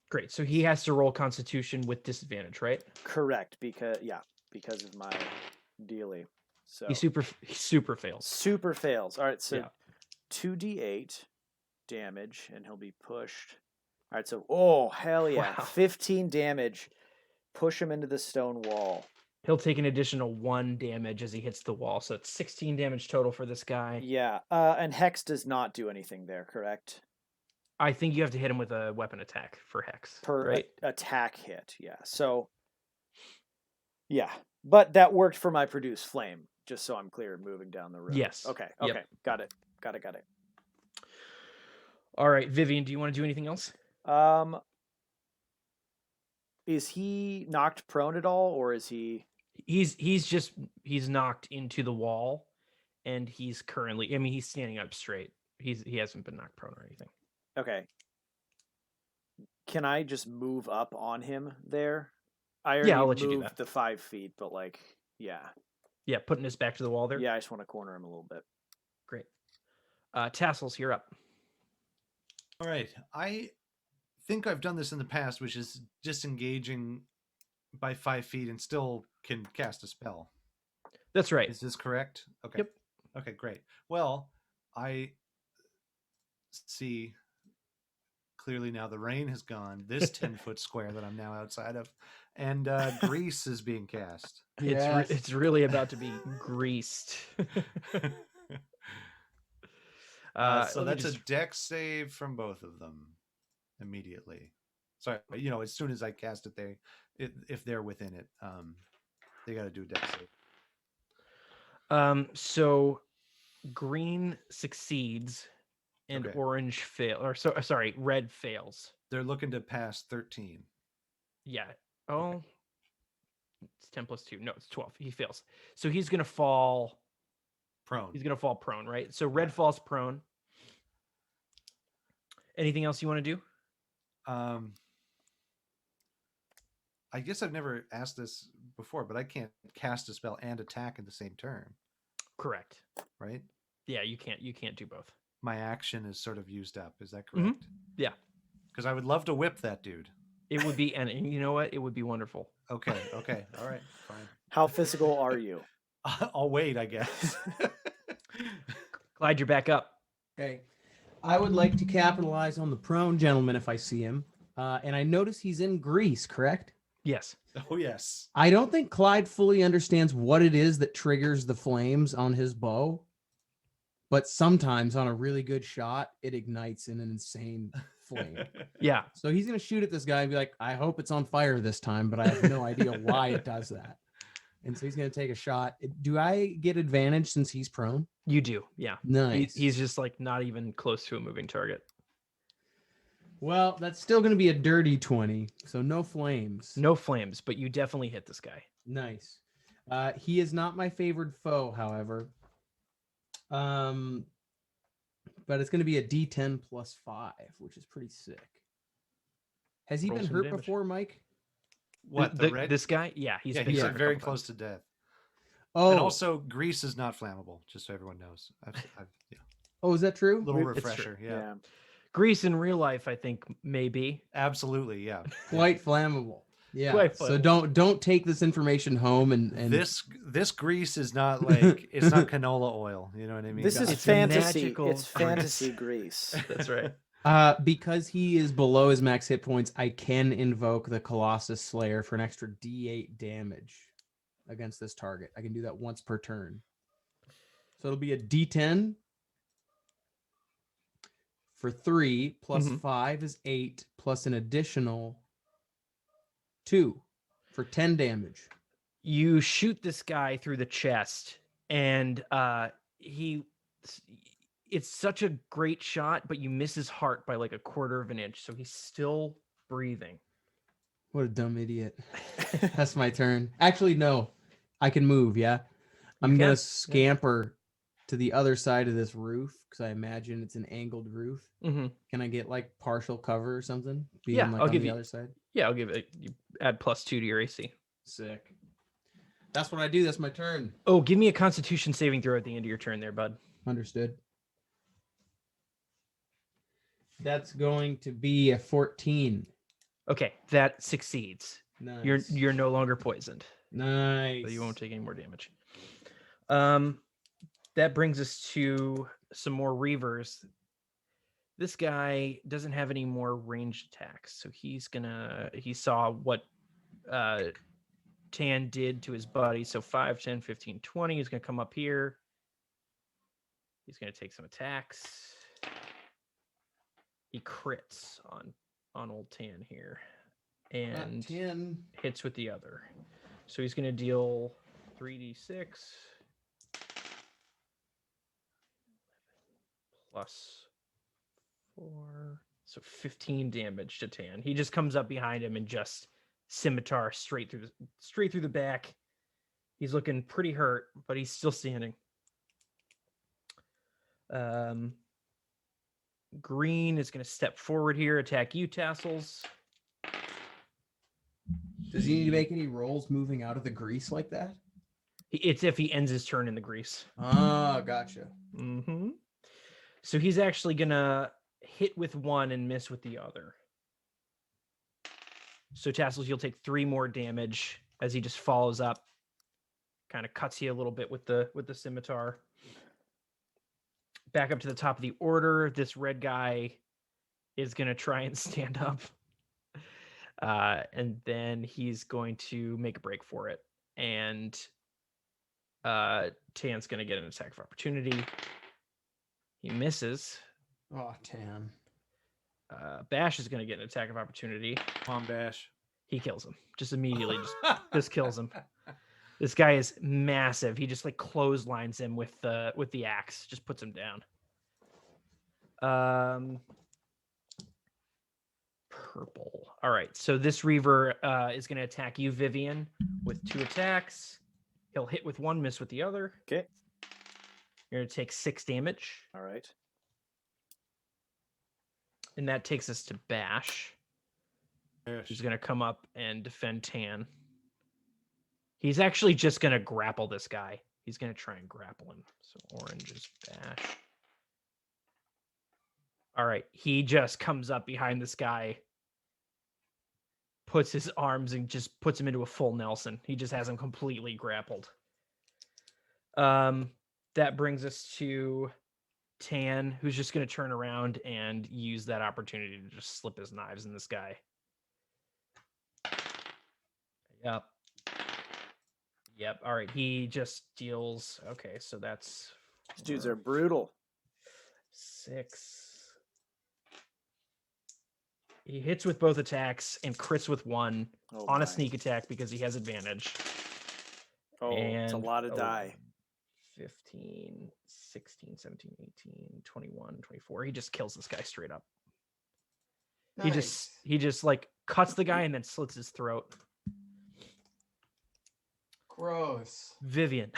Great. So he has to roll Constitution with disadvantage, right? Correct, because of my dealie. So he super fails. Super fails. All right, so 2d8 damage, and he'll be pushed. All right, so hell yeah, wow. 15 damage. Push him into the stone wall. He'll take an additional 1 damage as he hits the wall. So it's 16 damage total for this guy. Yeah. And Hex does not do anything there, correct? I think you have to hit him with a weapon attack for Hex. Per right? attack hit. Yeah. So, yeah. But that worked for my produce flame, just so I'm clear moving down the road. Yes. Okay. Yep. Okay. Got it. All right, Vivian, do you want to do anything else? Is he knocked prone at all, or is he? He's knocked into the wall, and he's currently. I mean, he's standing up straight. He hasn't been knocked prone or anything. Okay. Can I just move up on him there? I Yeah, I'll already let you do moved that. the 5 feet, but like, yeah. Yeah, putting his back to the wall there. Yeah, I just want to corner him a little bit. Great. Tassels, you're up. All right. I think I've done this in the past, which is disengaging by 5 feet and still can cast a spell. That's right. Is this correct? Okay. Yep. Okay, great. Well, I see clearly now the rain has gone, this 10-foot square that I'm now outside of, and grease is being cast. It's really about to be greased. So let me that's just- a dex save from both of them immediately. Sorry, as soon as I cast it, if they're within it, they got to do a dex save. So green succeeds and Okay. orange red fails. They're looking to pass 13. Yeah. Oh, it's 10 plus 2. No, it's 12. He fails. So he's going to fall. Prone. He's going to fall prone, right? So red falls prone. Anything else you want to do? I guess I've never asked this before, but I can't cast a spell and attack in the same turn, Correct. right? Yeah, you can't do both. My action is sort of used up. Is that correct? Yeah. Because I would love to whip that dude. It would be, and you know what? It would be wonderful. Okay. All right. Fine. How physical are you? I'll wait, I guess. Clyde, you're back up. Okay. I would like to capitalize on the prone gentleman if I see him. And I notice he's in grease, correct? Yes. Oh, yes. I don't think Clyde fully understands what it is that triggers the flames on his bow. But sometimes on a really good shot, it ignites in an insane flame. Yeah. So he's going to shoot at this guy and be like, I hope it's on fire this time, but I have no idea why it does that. And so he's going to take a shot. Do I get advantage since he's prone? You do. Yeah. Nice. He's just like not even close to a moving target. Well, that's still going to be a dirty 20. So no flames. No flames, but you definitely hit this guy. Nice. He is not my favorite foe, however. But it's going to be a D10 plus 5, which is pretty sick. Has he Roll been some hurt damage. before, Mike? What, the red? This guy? Yeah, he's Yeah, been he's hurt a very couple close times. to death. Oh, And also, grease is not flammable, just so everyone knows. Yeah. oh, is that true? Little It's true. refresher. Yeah. Grease in real life, I think, maybe. Absolutely, yeah. Quite flammable. Yeah. Quite So flammable. don't take this information home and This grease is not like it's not canola oil. You know what I mean? This is It's fantasy. magical It's grease. fantasy grease. That's right. because he is below his max hit points, I can invoke the Colossus Slayer for an extra D8 damage against this target. I can do that once per turn. So it'll be a D10 for 3 plus Mhm. 5 is 8 plus an additional 2 for 10 damage. You shoot this guy through the chest, and it's such a great shot, but you miss his heart by like a quarter of an inch, so he's still breathing. What a dumb idiot. That's my turn. Actually, no. I can move, yeah? I'm can, going yeah. to scamper to the other side of this roof because I imagine it's an angled roof. Mm-hmm. Can I get like partial cover or something? Yeah, like I'll on give the you- other side. Yeah, I'll give it. You add +2 to your AC. Sick. That's what I do. That's my turn. Oh, give me a Constitution saving throw at the end of your turn, there, bud. Understood. That's going to be a 14. Okay, that succeeds. Nice. You're no longer poisoned, nice. so you won't take any more damage. That brings us to some more Reavers. This guy doesn't have any more ranged attacks, so he saw what Tan did to his buddy. So 5, 10, 15, 20. He's going to come up here. He's going to take some attacks. He crits on old Tan here. And 10. hits with the other. So he's going to deal 3d6 plus 4. So 15 damage to Tan. He just comes up behind him and just scimitar straight through the back. He's looking pretty hurt, but he's still standing. Green is going to step forward here, attack you, Tassles. Does he need to make any rolls moving out of the grease like that? It's if he ends his turn in the grease. Oh, gotcha. Mm-hmm. So he's actually going to hit with one and miss with the other. So Tassels, you'll take 3 more damage as he just follows up, kind of cuts you a little bit with the scimitar. Back up to the top of the order. This red guy is going to try and stand up. And then he's going to make a break for it. And Tan's going to get an attack of opportunity. He misses. Oh, Tan. Bash is going to get an attack of opportunity. Come on, Bash. He kills him. Just immediately. Just kills him. This guy is massive. He just like clotheslines him with the axe. Just puts him down. Purple. All right. So this Reaver is going to attack you, Vivian, with 2 attacks. He'll hit with 1, miss with the other. Okay. You're going to take 6 damage. All right. And that takes us to Bash. Who's going to come up and defend Tan. He's actually just going to grapple this guy. He's going to try and grapple him. So orange is Bash. All right. He just comes up behind this guy, puts his arms and just puts him into a full Nelson. He just has him completely grappled. That brings us to Tan, who's just going to turn around and use that opportunity to just slip his knives in this guy. Yep. All right. He just deals. Okay. So that's. These dudes are brutal. 6. He hits with both attacks and crits with 1 on a sneak attack because he has advantage. Oh, it's a lot of die. 15, 16, 17, 18, 21, 24. He just kills this guy straight up. Nice. He just like cuts the guy and then slits his throat. Gross. Vivian.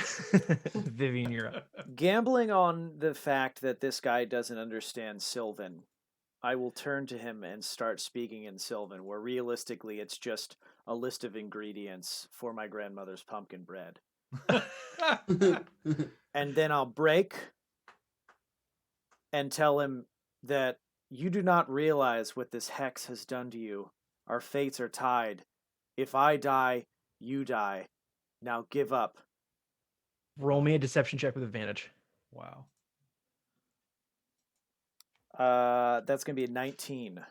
Vivian, you're up. Gambling on the fact that this guy doesn't understand Sylvan, I will turn to him and start speaking in Sylvan, where realistically it's just a list of ingredients for my grandmother's pumpkin bread. And then I'll break and tell him that you do not realize what this hex has done to you. Our fates are tied. If I die, you die. Now give up. Roll me a deception check with advantage. Wow. That's going to be a 19.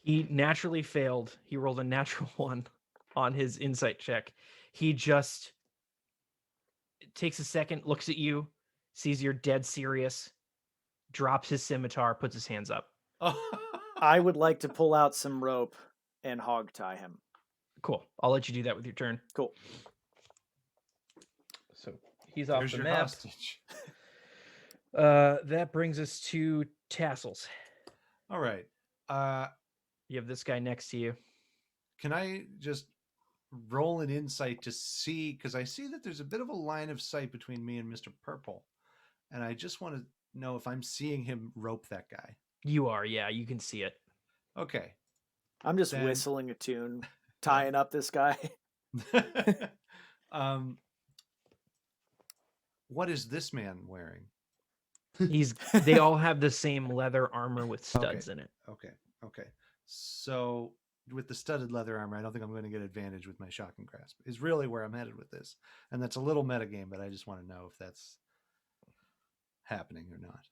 He naturally failed. He rolled a natural 1 on his insight check. He just takes a second, looks at you, sees you're dead serious, drops his scimitar, puts his hands up. I would like to pull out some rope and hog tie him. Cool. I'll let you do that with your turn. Cool. So he's off There's the your map. hostage. That brings us to Tassels. All right. You have this guy next to you. Can I just roll an insight to see, because I see that there's a bit of a line of sight between me and Mr. Purple, and I just want to know if I'm seeing him rope that guy. You are, yeah, you can see it. Okay. I'm just Then- whistling a tune, tying up this guy. What is this man wearing? They all have the same leather armor with studs in it. Okay. So with the studded leather armor, I don't think I'm going to get advantage with my shock and grasp. Is really where I'm headed with this. And that's a little metagame, but I just want to know if that's happening or not.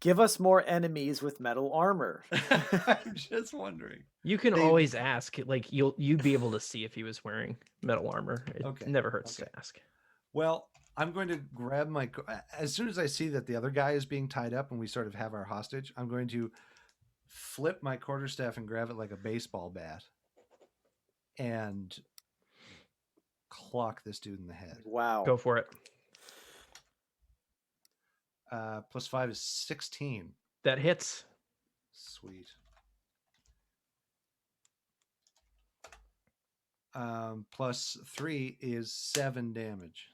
Give us more enemies with metal armor. I'm just wondering. You can They- always ask. Like you'd be able to see if he was wearing metal armor. It Okay, never hurts okay. to ask. Well, I'm going to grab as soon as I see that the other guy is being tied up and we sort of have our hostage, I'm going to flip my quarterstaff and grab it like a baseball bat and clock this dude in the head. Wow. Go for it. +5 is 16. That hits. Sweet. +3 is 7 damage.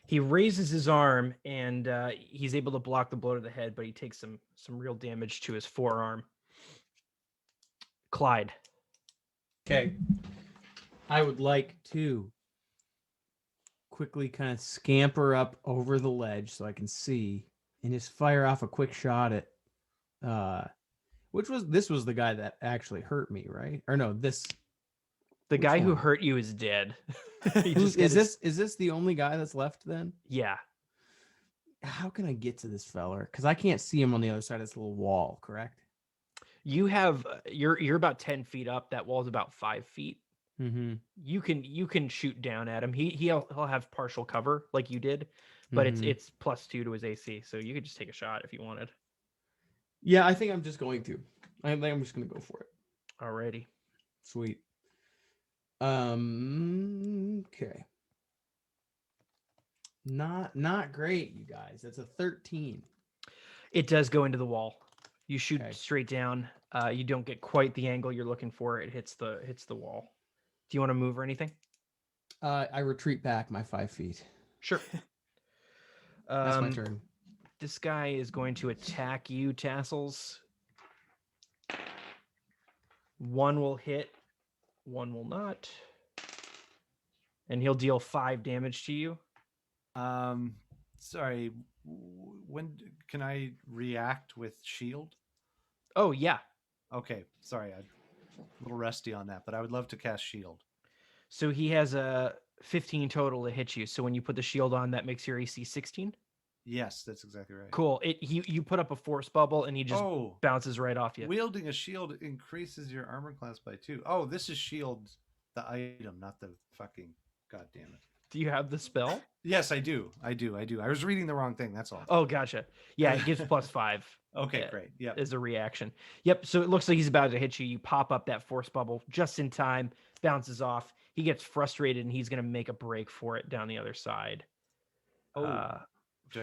He raises his arm and he's able to block the blow to the head, but he takes some real damage to his forearm. Clyde. Okay. I would like to quickly kind of scamper up over the ledge so I can see and just fire off a quick shot at this was the guy that actually hurt me, right? Or no, this The Which guy who one? hurt you is dead. He Who's, just got his- is this the only guy that's left then? Yeah. How can I get to this feller? Because I can't see him on the other side of this little wall, correct? You have you're about 10 feet up. That wall's about 5 feet. Mm-hmm. You can shoot down at him. He'll have partial cover like you did, but it's +2 to his AC, so you could just take a shot if you wanted. Yeah, I think I'm just going to. I think I'm just going to go for it. Alrighty. Sweet. Okay. Not great, you guys. That's a 13. It does go into the wall. You shoot Okay. straight down. You don't get quite the angle you're looking for. It hits the wall. Do you want to move or anything? I retreat back my 5 feet. Sure. That's my turn. This guy is going to attack you, Tassles. One will hit, one will not. And he'll deal 5 damage to you. Sorry. When can I react with shield? Oh, yeah. Okay, sorry, I'm a little rusty on that, but I would love to cast shield. So he has a 15 total to hit you. So when you put the shield on, that makes your AC 16. Yes, that's exactly right. Cool. You put up a force bubble and he just bounces right off you. Wielding a shield increases your armor class by 2. Oh, this is shield, the item, not the fucking goddamn it. Do you have the spell? Yes, I do. I was reading the wrong thing. That's all. Oh, gotcha. Yeah, it gives +5. Okay, great. Yeah. As a reaction. Yep. So it looks like he's about to hit you. You pop up that force bubble just in time, bounces off. He gets frustrated and he's going to make a break for it down the other side. Do I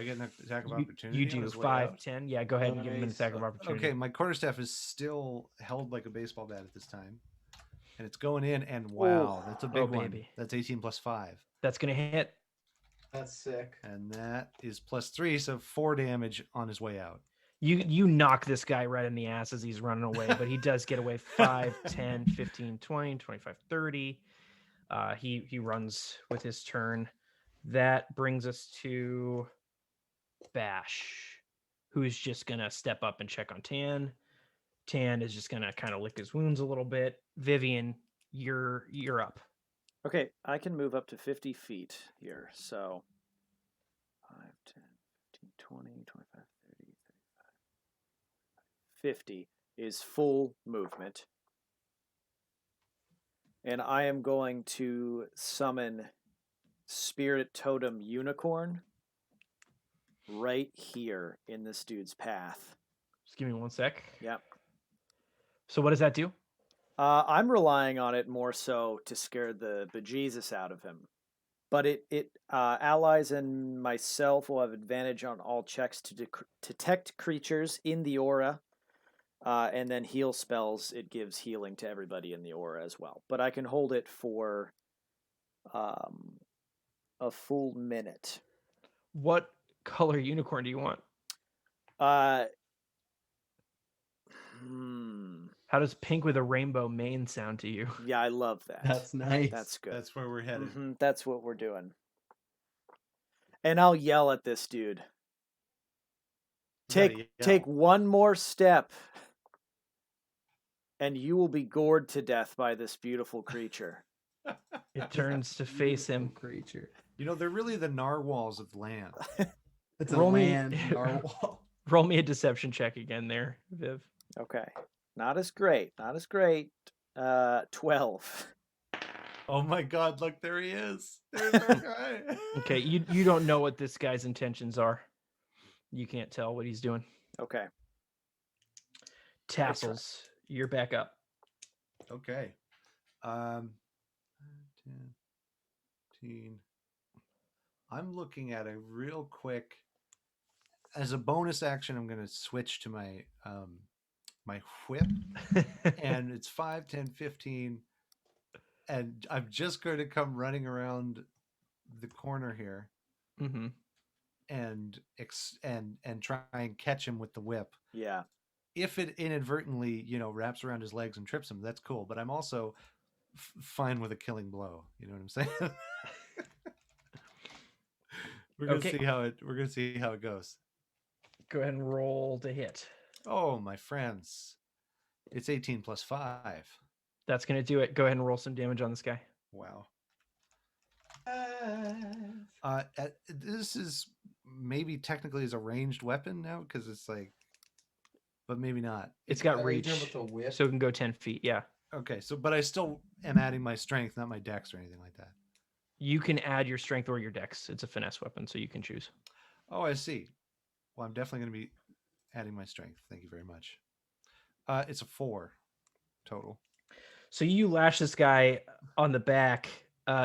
get an attack of opportunity? You on do his way 5, out? 10. Yeah, go ahead and give him an Nice. attack of opportunity. Okay, my quarterstaff is still held like a baseball bat at this time. And it's going in, and wow, that's a big one. Baby. That's 18 + 5. That's going to hit. That's sick. And that is +3, so 4 damage on his way out. You knock this guy right in the ass as he's running away, but he does get away 5, 10, 15, 20, 25, 30. He runs with his turn. That brings us to Bash, who's just going to step up and check on Tan. Tan is just going to kind of lick his wounds a little bit. Vivian, you're up. Okay, I can move up to 50 feet here. So 5, 10, 15, 20, 25, 30, 35, 50 is full movement. And I am going to summon Spirit Totem Unicorn right here in this dude's path. Just give me 1 sec. Yep. So what does that do? I'm relying on it more so to scare the bejesus out of him. But it allies and myself will have advantage on all checks to detect creatures in the aura. And then heal spells, it gives healing to everybody in the aura as well. But I can hold it for a full minute. What color unicorn do you want? How does pink with a rainbow mane sound to you? Yeah, I love that. That's nice. That's good. That's where we're headed. That's what we're doing. And I'll yell at this dude. Take one more step, and you will be gored to death by this beautiful creature. It turns to face him. Creature. You know, they're really the narwhals of land. It's Roll a me- land narwhal. Roll me a deception check again there, Viv. Okay. Not as great. Not as great. 12. Oh my God! Look, there he is. There's our guy. Okay, you don't know what this guy's intentions are. You can't tell what he's doing. Okay. Tassels, you're back up. Okay. 10, 15. I'm looking at a real quick. As a bonus action, I'm going to switch to my my whip, and it's 5, 10, 15, and I'm just going to come running around the corner here, Mm-hmm. and try and catch him with the whip. Yeah. If it inadvertently, wraps around his legs and trips him, that's cool. But I'm also fine with a killing blow. You know what I'm saying? We're gonna Okay. see how it goes. Go ahead and roll to hit. Oh, my friends, it's 18 plus 5. That's gonna do it. Go ahead and roll some damage on this guy. Wow. This is maybe technically is a ranged weapon now because it's like, but maybe not. It's got Are you doing reach, with the whip? so it can go 10 feet. Yeah. Okay, so but I still am adding my strength, not my dex or anything like that. You can add your strength or your dex. It's a finesse weapon, so you can choose. Oh, I see. Well, I'm definitely going to be adding my strength. Thank you very much. It's a 4 total. So you lash this guy on the back.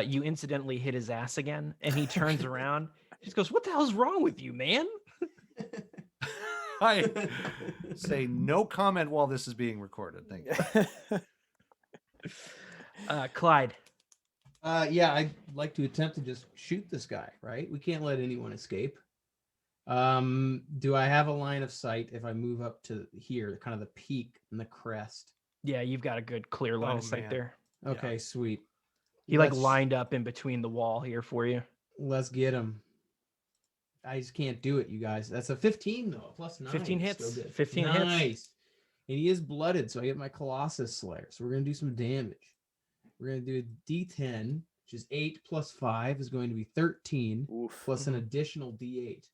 You incidentally hit his ass again, and he turns around. He just goes, "What the hell's wrong with you, man?" I say no comment while this is being recorded. Thank you. Clyde. Yeah, I'd like to attempt to just shoot this guy, right? We can't let anyone escape. Do I have a line of sight if I move up to here, kind of the peak and the crest? Yeah, you've got a good clear line Oh, of sight man. there. Okay, sweet. He like Let's- lined up in between the wall here for you. Let's get him. I just can't do it, you guys. That's a 15 though, plus 9. 15 Still hits. good. 15 hits. Nice. And he is blooded, so I get my Colossus Slayer. So we're gonna do some damage. We're gonna do a D10, which is 8 plus 5 is going to be 13, Oof. plus an additional D8.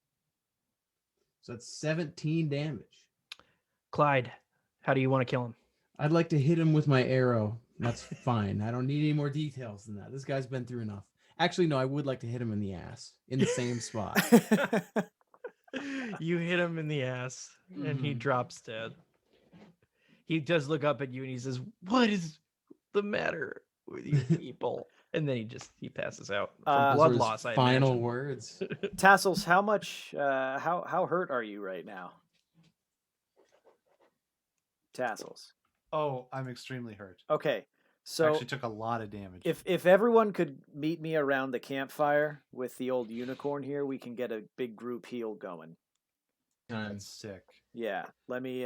So that's 17 damage. Clyde, how do you want to kill him? I'd like to hit him with my arrow. That's fine. I don't need any more details than that. This guy's been through enough. Actually, no, I would like to hit him in the ass in the same spot. You hit him in the ass, and he Mhm. drops dead. He does look up at you, and he says, "What is the matter with you people?" And then he passes out from Those blood Those are loss. his I final imagine. words. Tassels, how much? How hurt are you right now? Tassels. Oh, I'm extremely hurt. Okay, I so actually took a lot of damage. if everyone could meet me around the campfire with the old unicorn here, we can get a big group heal going. That's sick. Yeah, let me.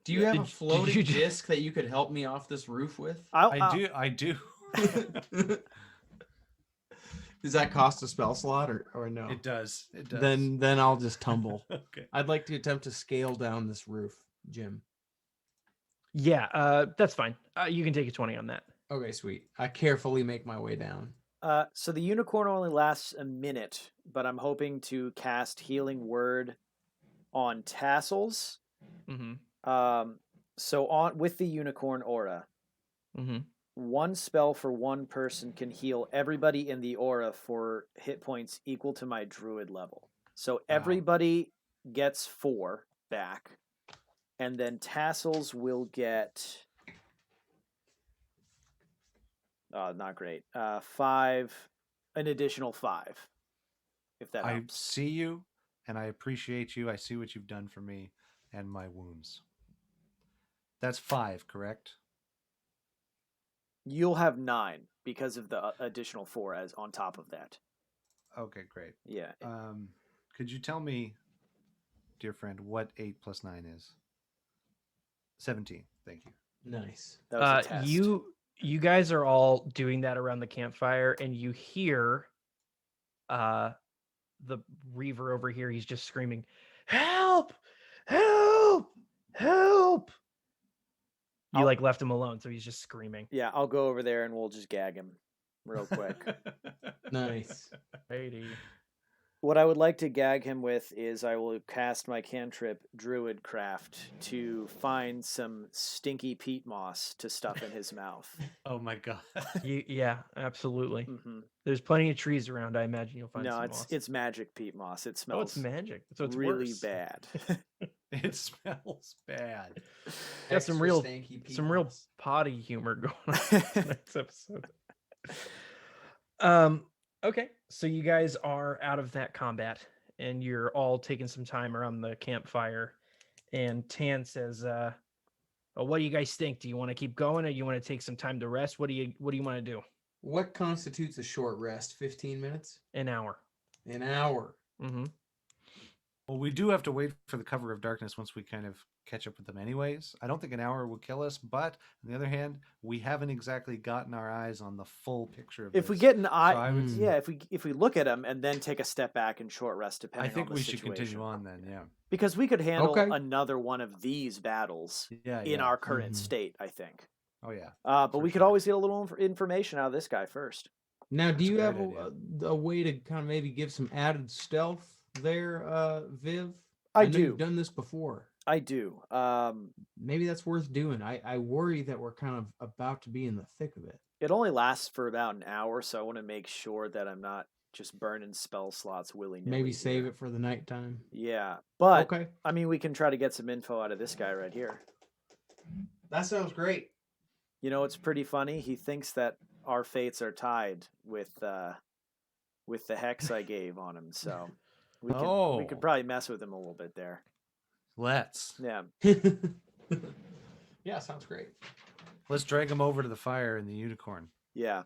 Do you have a Did floating you just- disc that you could help me off this roof with? I do. Does that cost a spell slot or no? It does. It does. Then I'll just tumble. Okay. I'd like to attempt to scale down this roof, Jim. Yeah, that's fine. You can take a 20 on that. Okay, sweet. I carefully make my way down. So the unicorn only lasts a minute, but I'm hoping to cast Healing Word on Tassels. Mm-hmm. So on with the unicorn aura, Mm-hmm. one spell for one person can heal everybody in the aura for hit points equal to my druid level. So everybody gets 4 back, and then Tassels will get not great. 5, an additional 5. If that I helps. see you, and I appreciate you. I see what you've done for me and my wounds. That's 5, correct? You'll have 9 because of the additional 4 as on top of that. Okay, great. Yeah. Could you tell me, dear friend, what 8 plus 9 is? 17. Thank you. Nice. That was a test. You guys are all doing that around the campfire, and you hear the Reaver over here. He's just screaming, "Help! Help! Help!" You like left him alone, so he's just screaming. Yeah, I'll go over there and we'll just gag him real quick. Nice. Lady. What I would like to gag him with is I will cast my cantrip Druid Craft to find some stinky peat moss to stuff in his mouth. Oh my god. Yeah, absolutely. Hmm. There's plenty of trees around. I imagine you'll find No, some it's moss. it's magic peat moss. It Oh, it's smells magic. So it's really worse. bad. It smells bad. Got some Extra real, stanky peat some real moss. potty humor going on in next episode. Okay, so you guys are out of that combat, and you're all taking some time around the campfire. And Tan says, "Well, what do you guys think? Do you want to keep going, or you want to take some time to rest? What do you want to do? What constitutes a short rest? 15 minutes? An hour. An hour. Mm-hmm. Well, we do have to wait for the cover of darkness once we kind of catch up with them anyways. I don't think an hour will kill us, but on the other hand, we haven't exactly gotten our eyes on the full picture of If we this. get an So eye, I would, yeah, if we look at him and then take a step back and short rest, I depending think on the we should situation. continue on then, yeah. Because we could handle Okay. another one of these battles Yeah, in yeah. our current Mhm. state, I think. Oh yeah. But For we could sure. always get a little information out of this guy first. Now, do That's a you great have idea. a way to kind of maybe give some added stealth there, Viv? I know do. You've done this before. I do. Maybe that's worth doing. I worry that we're kind of about to be in the thick of it. It only lasts for about an hour, so I want to make sure that I'm not just burning spell slots willy-nilly. Maybe save here. it for the nighttime. Yeah, but Okay. I mean, we can try to get some info out of this guy right here. That sounds great. You know, it's pretty funny. He thinks that our fates are tied with the hex I gave on him. So we Oh. could probably mess with him a little bit there. Let's. Yeah. Yeah, sounds great. Let's drag him over to the fire in the unicorn. Yeah.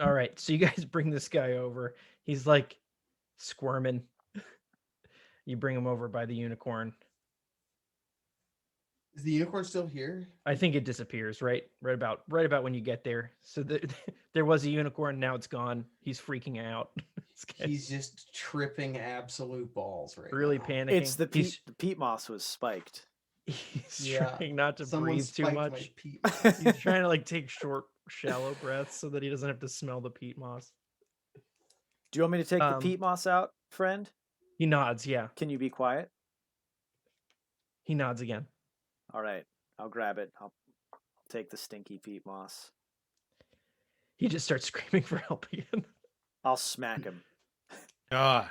All right, so you guys bring this guy over. He's like squirming. You bring him over by the unicorn. Is the unicorn still here? I think it disappears right about when you get there. So there was a unicorn, now it's gone. He's freaking out. This guy's He's just tripping absolute balls right really now. panicking. It's the peat moss was spiked. He's Yeah, trying not to Someone breathe too spiked my much. peat He's trying to like take short, shallow breaths so that he doesn't have to smell the peat moss. Do you want me to take the peat moss out, friend? He nods. Yeah, Can you be quiet? he nods again. All right. I'll grab it. I'll take the stinky peat moss. He just starts screaming for help again. I'll smack him. God.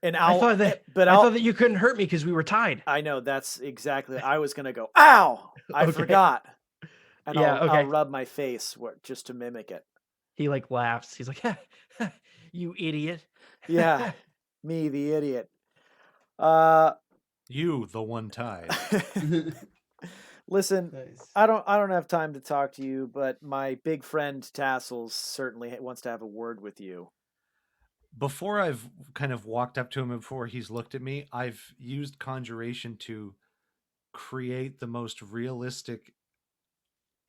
And I thought that you couldn't hurt me because we were tied. I know, that's exactly. I was gonna go, ow! I Okay. forgot. And Yeah, I'll okay. rub my face just to mimic it. He like laughs. He's like, "You idiot." Yeah, me, the idiot. You, the one tied. Listen, Nice. I don't have time to talk to you, but my big friend Tassles certainly wants to have a word with you. Before I've kind of walked up to him and before he's looked at me, I've used conjuration to create the most realistic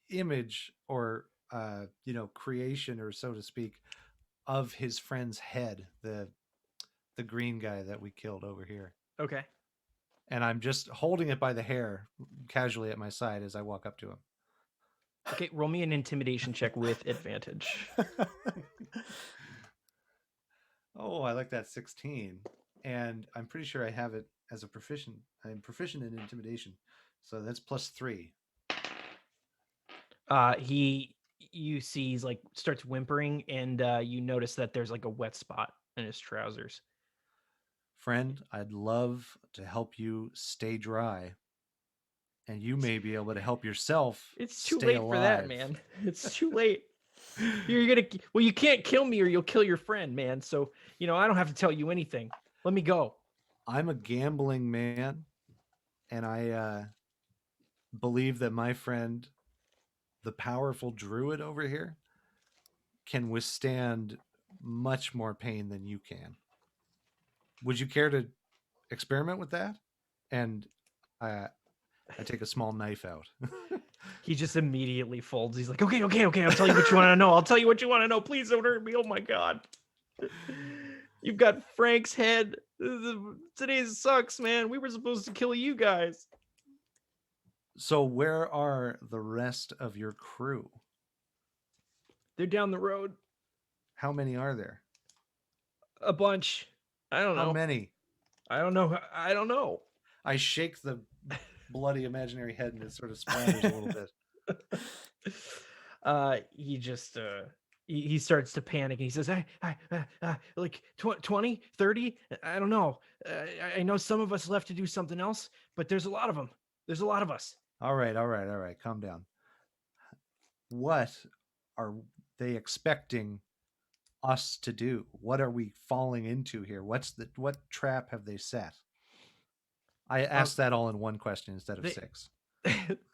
image or creation, or so to speak, of his friend's head, the green guy that we killed over here. Okay. And I'm just holding it by the hair casually at my side as I walk up to him. Okay, roll me an intimidation check with advantage. Oh, I like that 16. And I'm pretty sure I have it as a proficient. I'm proficient in intimidation. So that's +3. You see he's like starts whimpering, and you notice that there's like a wet spot in his trousers. Friend, I'd love to help you stay dry. And you may be able to help yourself. It's too stay late for that, alive. man. It's too late. You can't kill me or you'll kill your friend, man. So, I don't have to tell you anything. Let me go. I'm a gambling man, and I believe that my friend, the powerful druid over here, can withstand much more pain than you can. Would you care to experiment with that? And I take a small knife out. He just immediately folds. He's like, okay. I'll tell you what you want to know. I'll tell you what you want to know. Please don't hurt me. Oh my God. You've got Frank's head. Today sucks, man. We were supposed to kill you guys. So where are the rest of your crew? They're down the road. How many are there? A bunch. I don't How know. many? I don't know. I don't know. I shake the bloody imaginary head and it sort of splatters a little bit. He just he starts to panic and he says, like 20, 30? I don't know. I know some of us left to do something else, but there's a lot of them. There's a lot of us. All right. Calm down. What are they expecting us to do? What are we falling into here? What trap have they set? I asked that all in one question instead of 6.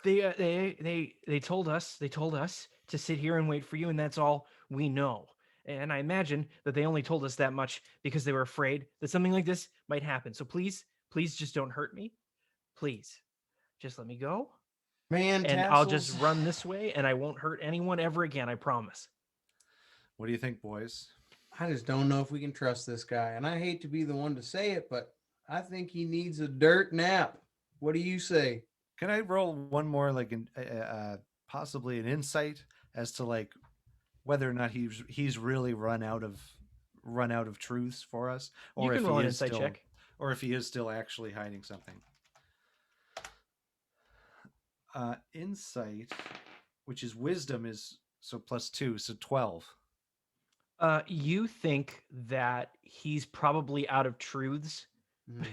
They told us to sit here and wait for you, and that's all we know. And I imagine that they only told us that much because they were afraid that something like this might happen. So please just don't hurt me. Please, just let me go, Man, and I'll Tassles, just run this way, and I won't hurt anyone ever again. I promise. What do you think, boys? I just don't know if we can trust this guy. And I hate to be the one to say it, but I think he needs a dirt nap. What do you say? Can I roll one more, like possibly an insight as to like whether or not he's really run out of truths for us, or You if can roll he an is insight still, check. or if he is still actually hiding something. Insight, which is wisdom, is so +2, so 12. You think that he's probably out of truths. Mm.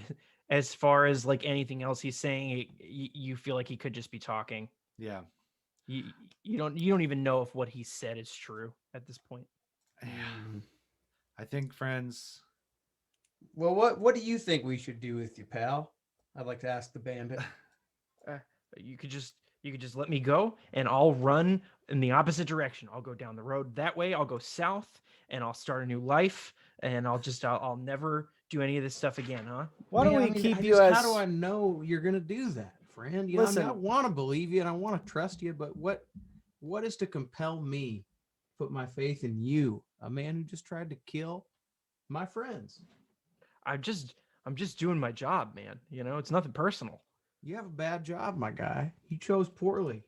As far as like anything else he's saying, you feel like he could just be talking. Yeah. You don't even know if what he said is true at this point. I think, friends. Well, what do you think we should do with you, pal? I'd like to ask the bandit. You could just let me go, and I'll run in the opposite direction. I'll go down the road that way. I'll go south, and I'll start a new life, and I'll never do any of this stuff again, huh? Why don't we keep you as... How do I know you're gonna do that, friend? You know, I want to believe you and I want to trust you, but what is to compel me to put my faith in you, a man who just tried to kill my friends? I'm just doing my job, man. You know, it's nothing personal. You have a bad job, my guy. You chose poorly.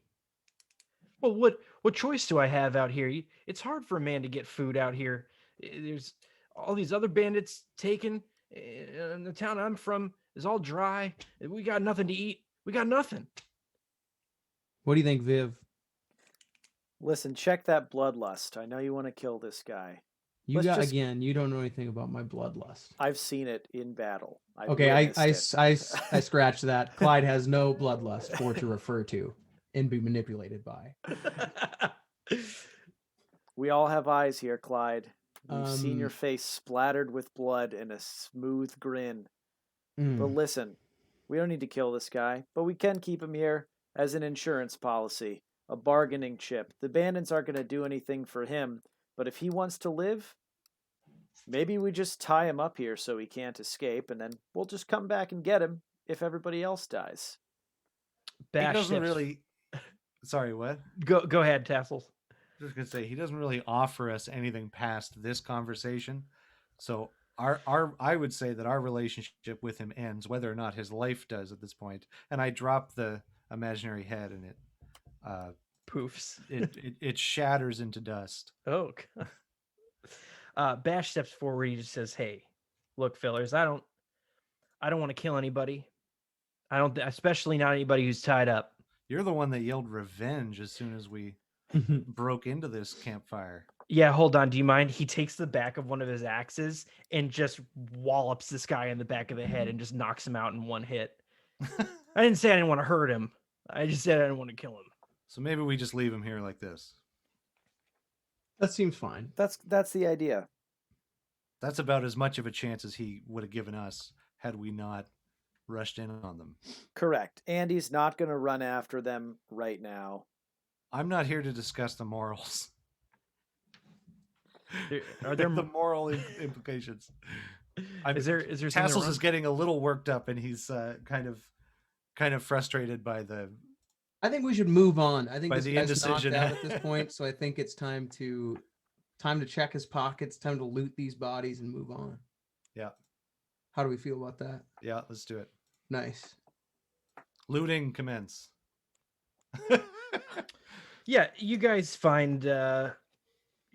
Well, what choice do I have out here? It's hard for a man to get food out here. There's all these other bandits taken, and the town I'm from is all dry. We got nothing to eat. We got nothing. What do you think, Viv? Listen, check that bloodlust. I know you want to kill this guy. You don't know anything about my bloodlust. I've seen it in battle. I scratched that. Clyde has no bloodlust for to refer to and be manipulated by. We all have eyes here, Clyde. We've seen your face splattered with blood and a smooth grin. But listen, we don't need to kill this guy, but we can keep him here as an insurance policy, a bargaining chip. The bandits aren't going to do anything for him, but if he wants to live, maybe we just tie him up here so he can't escape, and then we'll just come back and get him if everybody else dies. He doesn't really... Sorry, what? Go ahead, Tassels. I was going to say, he doesn't really offer us anything past this conversation. So I would say that our relationship with him ends, whether or not his life does at this point. And I drop the imaginary head and it poofs. It shatters into dust. Oh, Bash steps forward. He just says, "Hey, look, fellers, I don't want to kill anybody. I don't, especially not anybody who's tied up." You're the one that yelled revenge as soon as we broke into this campfire. Yeah, hold on. Do you mind? He takes the back of one of his axes and just wallops this guy in the back of the head and just knocks him out in one hit. I didn't say I didn't want to hurt him. I just said I didn't want to kill him. So maybe we just leave him here like this. That seems fine. That's the idea. That's about as much of a chance as he would have given us had we not rushed in on them. Correct. Andy's not going to run after them right now. I'm not here to discuss the morals. Are there the moral implications? Is there Tassels is getting a little worked up, and he's kind of frustrated by the. I think we should move on. I think by this the guy's indecision knocked out at this point, so I think it's time to check his pockets, time to loot these bodies and move on. Yeah. How do we feel about that? Yeah, let's do it. Nice. Looting commence. Yeah, you guys find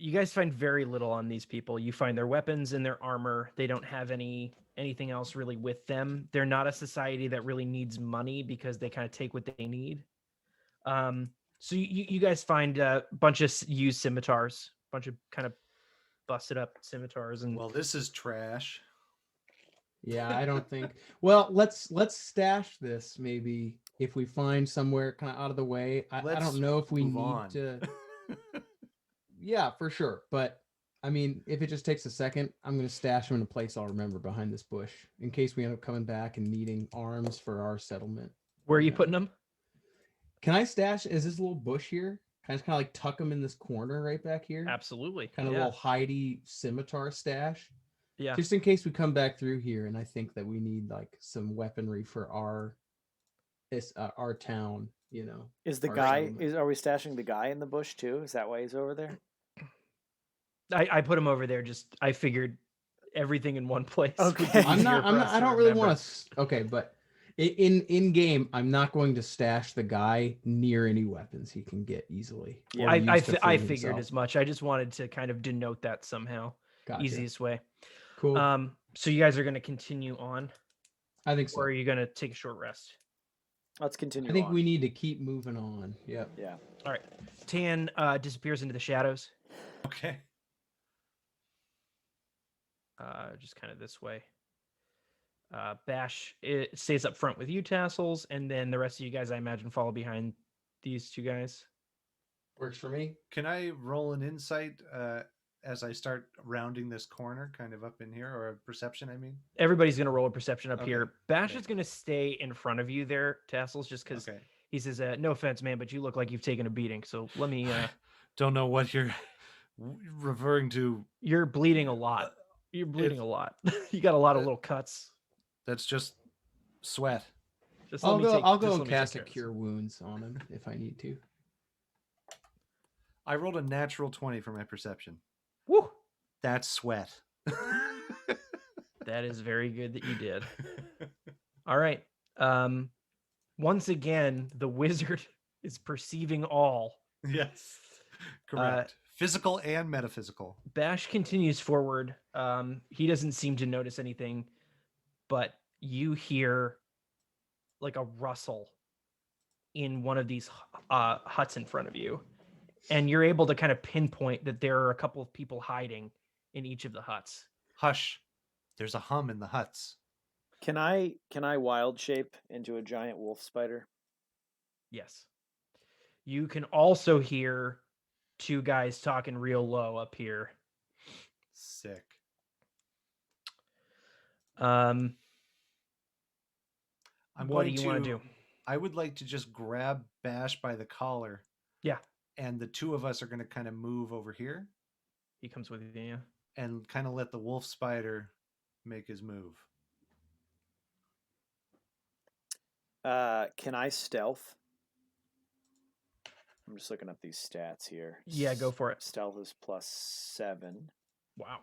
You guys find very little on these people. You find their weapons and their armor. They don't have anything else really with them. They're not a society that really needs money because they kind of take what they need. So you guys find a bunch of used scimitars, a bunch of kind of busted up scimitars, and Well, this is trash. Yeah, I don't think. Well, let's stash this maybe if we find somewhere kind of out of the way. I Let's don't know if we move need on. to. Yeah, for sure. But I mean, if it just takes a second, I'm going to stash them in a place I'll remember behind this bush in case we end up coming back and needing arms for our settlement. where are you know. putting them? Can I stash? Is this little bush here? Can I just kind of like tuck them in this corner right back here? Absolutely. Kind of yeah. a little hidey scimitar stash. Yeah. Just in case we come back through here and I think that we need like some weaponry for our town, you know. Is the our guy settlement. are we stashing the guy in the bush too? Is that why he's over there? I put him over there. Just I figured everything in one place. would be Okay. easier for us I to don't really remember. want to. Okay, but in game, I'm not going to stash the guy near any weapons he can get easily. Yeah. or I use to I free figured himself. as much. I just wanted to kind of denote that somehow. Gotcha. Easiest way. Cool. So you guys are going to continue on, I think so. or are you going to take a short rest? Let's continue. I think on. we need to keep moving on. Yep. Yeah. All right. Tan disappears into the shadows. Okay. Just kind of this way. Bash it stays up front with you, Tassels, and then the rest of you guys, I imagine, follow behind these two guys. Works for me. Can I roll an insight as I start rounding this corner, kind of up in here, or a perception? I mean, Everybody's going to roll a perception up Okay, here. Bash great. is going to stay in front of you there, Tassels, just because okay. he says, "No offense, man, but you look like you've taken a beating. So let me." Don't know what you're referring to. You're bleeding a lot. You're bleeding It's- a lot. You got a lot of little cuts. That's just sweat. Just I'll let me go. take- I'll just go let and me take cast a care of this. cure wounds on him if I need to. I rolled a natural 20 for my perception. Woo! That's sweat. That is very good that you did. All right. Once again, the wizard is perceiving all. Yes. Correct. Physical and metaphysical. Bash continues forward. He doesn't seem to notice anything, but you hear like a rustle in one of these huts in front of you. And you're able to kind of pinpoint that there are a couple of people hiding in each of the huts. Hush. There's a hum in the huts. Can I wild shape into a giant wolf spider? Yes. You can also hear two guys talking real low up here. Sick. Um, I'm what do going you want to do? I would like to just grab Bash by the collar. Yeah. And the two of us are going to kind of move over here He comes with you. Yeah. and kind of let the wolf spider make his move. Can I stealth? I'm just looking up these stats here. Yeah, go for it. Stealth is +7. Wow.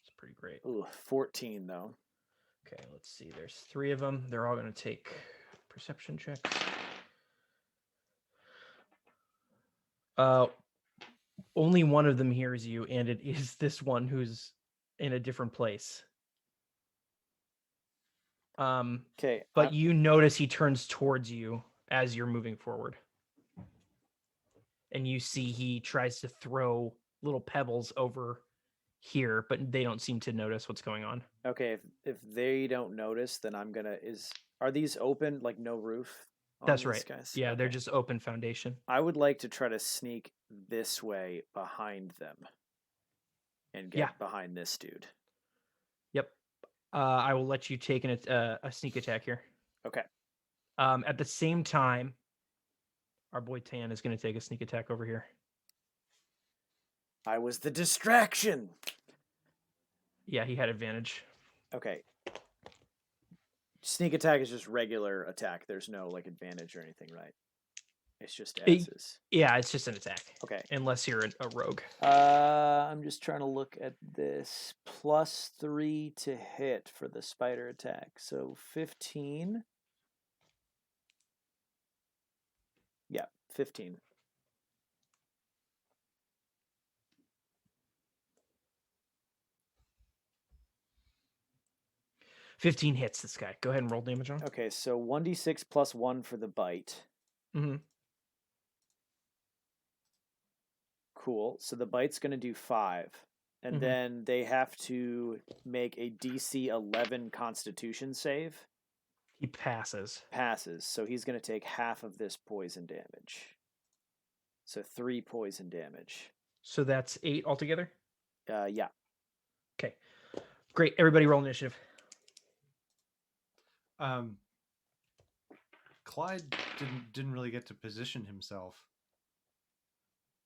It's pretty great. Ooh, 14 though. Okay, let's see. There's 3 of them. They're all going to take perception checks. Only one of them hears you, and it is this one who's in a different place. Okay, But you notice he turns towards you as you're moving forward. And you see he tries to throw little pebbles over here, but they don't seem to notice what's going on. okay. If they don't notice, then I'm gonna. Are these open? Like no roof? On That's these right. Guys? Yeah, they're Okay. just open foundation. I would like to try to sneak this way behind them, and get Yeah. behind this dude. Yep. I will let you take a sneak attack here. Okay. At the same time, our boy Tan is going to take a sneak attack over here. I was the distraction. Yeah, he had advantage. Okay. Sneak attack is just regular attack. There's no like advantage or anything, right? It's just It- S's. Yeah, it's just an attack. Okay. Unless you're a rogue. I'm just trying to look at this. +3 to hit for the spider attack. So 15. Yeah, 15. 15 hits this guy. Go ahead and roll damage on him. Okay, so 1d6 plus 1 for the bite. Mm-hmm. Cool. So the bite's going to do 5. And Mhm. then they have to make a DC 11 Constitution save. He passes. Passes. So he's going to take half of this poison damage. So 3 poison damage. So that's 8 altogether? Yeah. Okay. Great. Everybody roll initiative. Clyde didn't really get to position himself.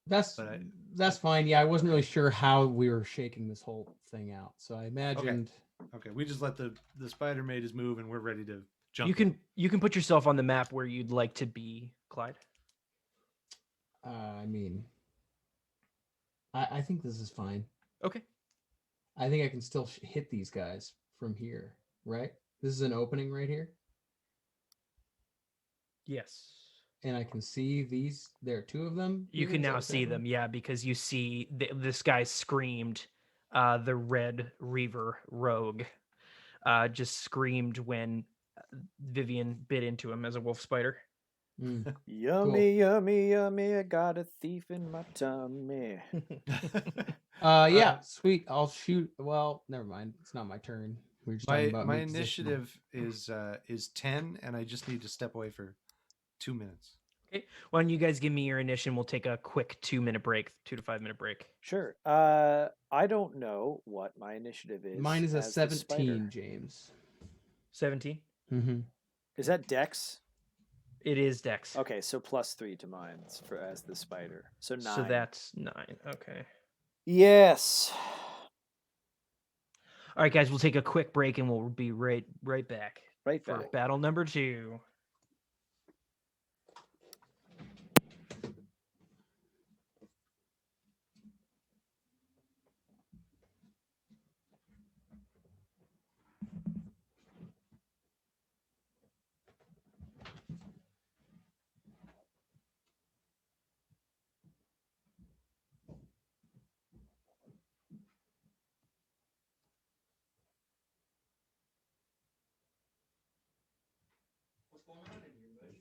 That's But that's fine. Yeah, I wasn't really sure how we were shaking this whole thing out, so I imagined. Okay, we just let the spider made his move, and we're ready to jump. You can put yourself on the map where you'd like to be, Clyde. I mean, I think this is fine. Okay. I think I can still hit these guys from here, right? This is an opening right here, Yes. and I can see these. There are 2 of them. You here, can is that now what's see them, happening? yeah, because you see this guy screamed. The Red Reaver rogue just screamed when Vivian bit into him as a wolf spider. Mm. Yummy, yummy, yummy. I got a thief in my tummy. Yeah, sweet. I'll shoot. Well, never mind. It's not my turn. We were just talking about my me positioning. initiative is 10, and I just need to step away for 2 minutes. Okay. Why don't you guys give me your initiative? We'll take a quick 2-minute break, 2 to 5 minute break. Sure. I don't know what my initiative is. Mine is a as the spider. 17, James. 17. Mm-hmm. Is that Dex? It is Dex. Okay, so +3 to mine for as the spider. So 9. So that's 9. Okay. Yes. All right, guys. We'll take a quick break and we'll be right back Right for back. battle number 2. What's going on in here, buddy?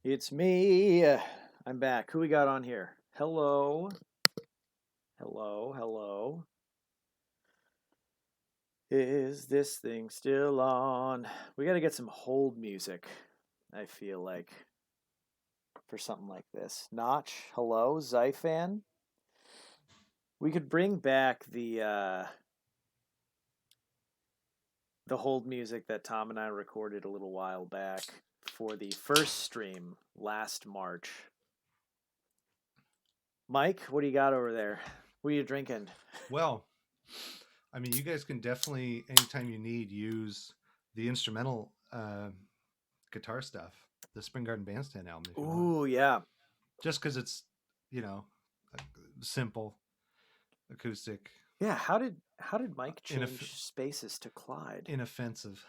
It's me. I'm back. Who we got on here? Hello. Hello, hello. Is this thing still on? We got to get some hold music, I feel like, for something like this. Notch, hello, Zyfan. We could bring back the the hold music that Tom and I recorded a little while back for the first stream last March. Mike, what do you got over there? What are you drinking? Well, I mean, you guys can definitely, anytime you need, use the instrumental guitar stuff, the Spring Garden Bandstand album. If you want. Ooh, yeah. Just because it's, you know, simple, acoustic, Yeah, how did Mike In a change spaces to Clyde? inoffensive.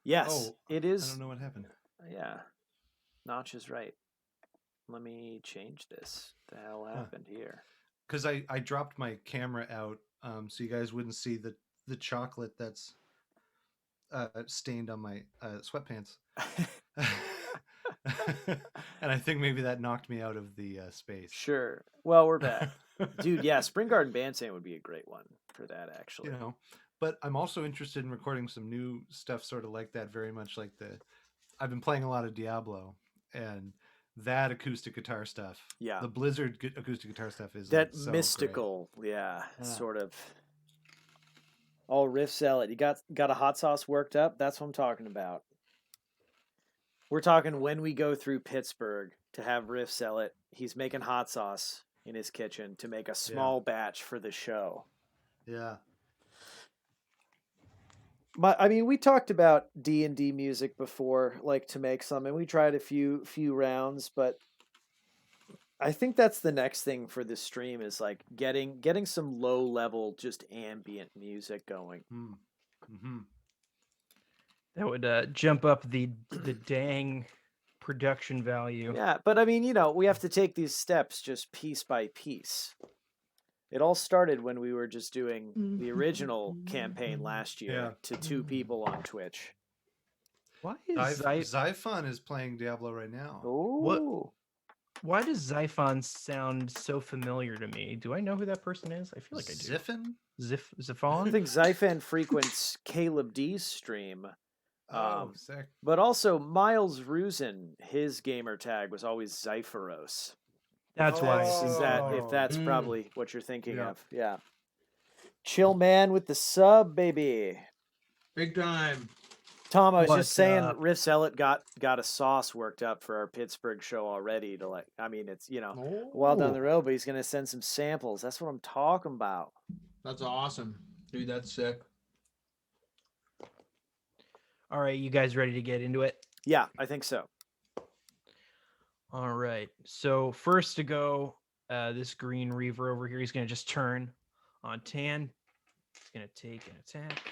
Yes, Oh, it I is. don't know what happened. Yeah, Notch is right. Let me change this. The hell happened here? Because I dropped my camera out, so you guys wouldn't see the chocolate that's stained on my sweatpants. And I think maybe that knocked me out of the space. Sure. Well, we're back. Dude, yeah, Spring Garden Bandstand would be a great one for that, actually. You know, but I'm also interested in recording some new stuff sort of like that, very much like I've been playing a lot of Diablo, and that acoustic guitar stuff, Yeah. the Blizzard acoustic guitar stuff is That like so mystical, Yeah. sort of. All riff salad. You got a hot sauce worked up? That's what I'm talking about. We're talking when we go through Pittsburgh to have Riff sell it. He's making hot sauce in his kitchen to make a small batch for the show. Yeah. But I mean, we talked about D&D music before, like to make some, and we tried a few rounds, but I think that's the next thing for this stream is like getting some low level, just ambient music going. Mm-hmm. That would jump up the dang production value. Yeah, but I mean, you know, we have to take these steps just piece by piece. It all started when we were just doing the original campaign last year to 2 people on Twitch. Why is Zyphon is playing Diablo right now. Oh, Why does Zyphon sound so familiar to me? Do I know who that person is? I feel like I do. Ziffin? I Zyphon? think Zyphan frequents Caleb D's stream. Oh, sick. But also Miles Rusin, his gamer tag was always Zypheros. That's why. If that's probably what you're thinking Yeah. of. Yeah. Chill man with the sub, baby. Big time. Tom, I was What's just saying up? Riff Zealot got a sauce worked up for our Pittsburgh show already to like I mean it's a while down the road, but he's gonna send some samples. That's what I'm talking about. That's awesome. Dude, that's sick. All right, you guys ready to get into it? Yeah, I think so. All right. So first to go, this Green Reaver over here, he's going to just turn on Tan. He's going to take an attack.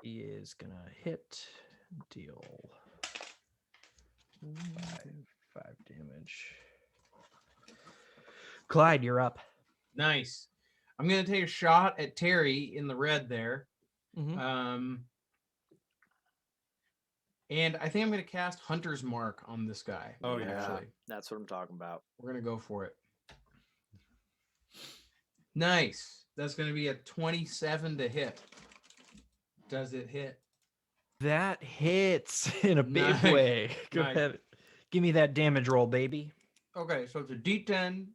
He is going to hit, deal 5 damage. Clyde, you're up. Nice. I'm going to take a shot at Terry in the red there. Mhm. And I think I'm going to cast Hunter's Mark on this guy. Oh, yeah. Actually. That's what I'm talking about. We're going to go for it. Nice. That's going to be a 27 to hit. Does it hit? That hits in a big Nice. way. Go Nice. ahead. Give me that damage roll, baby. Okay, so it's a D10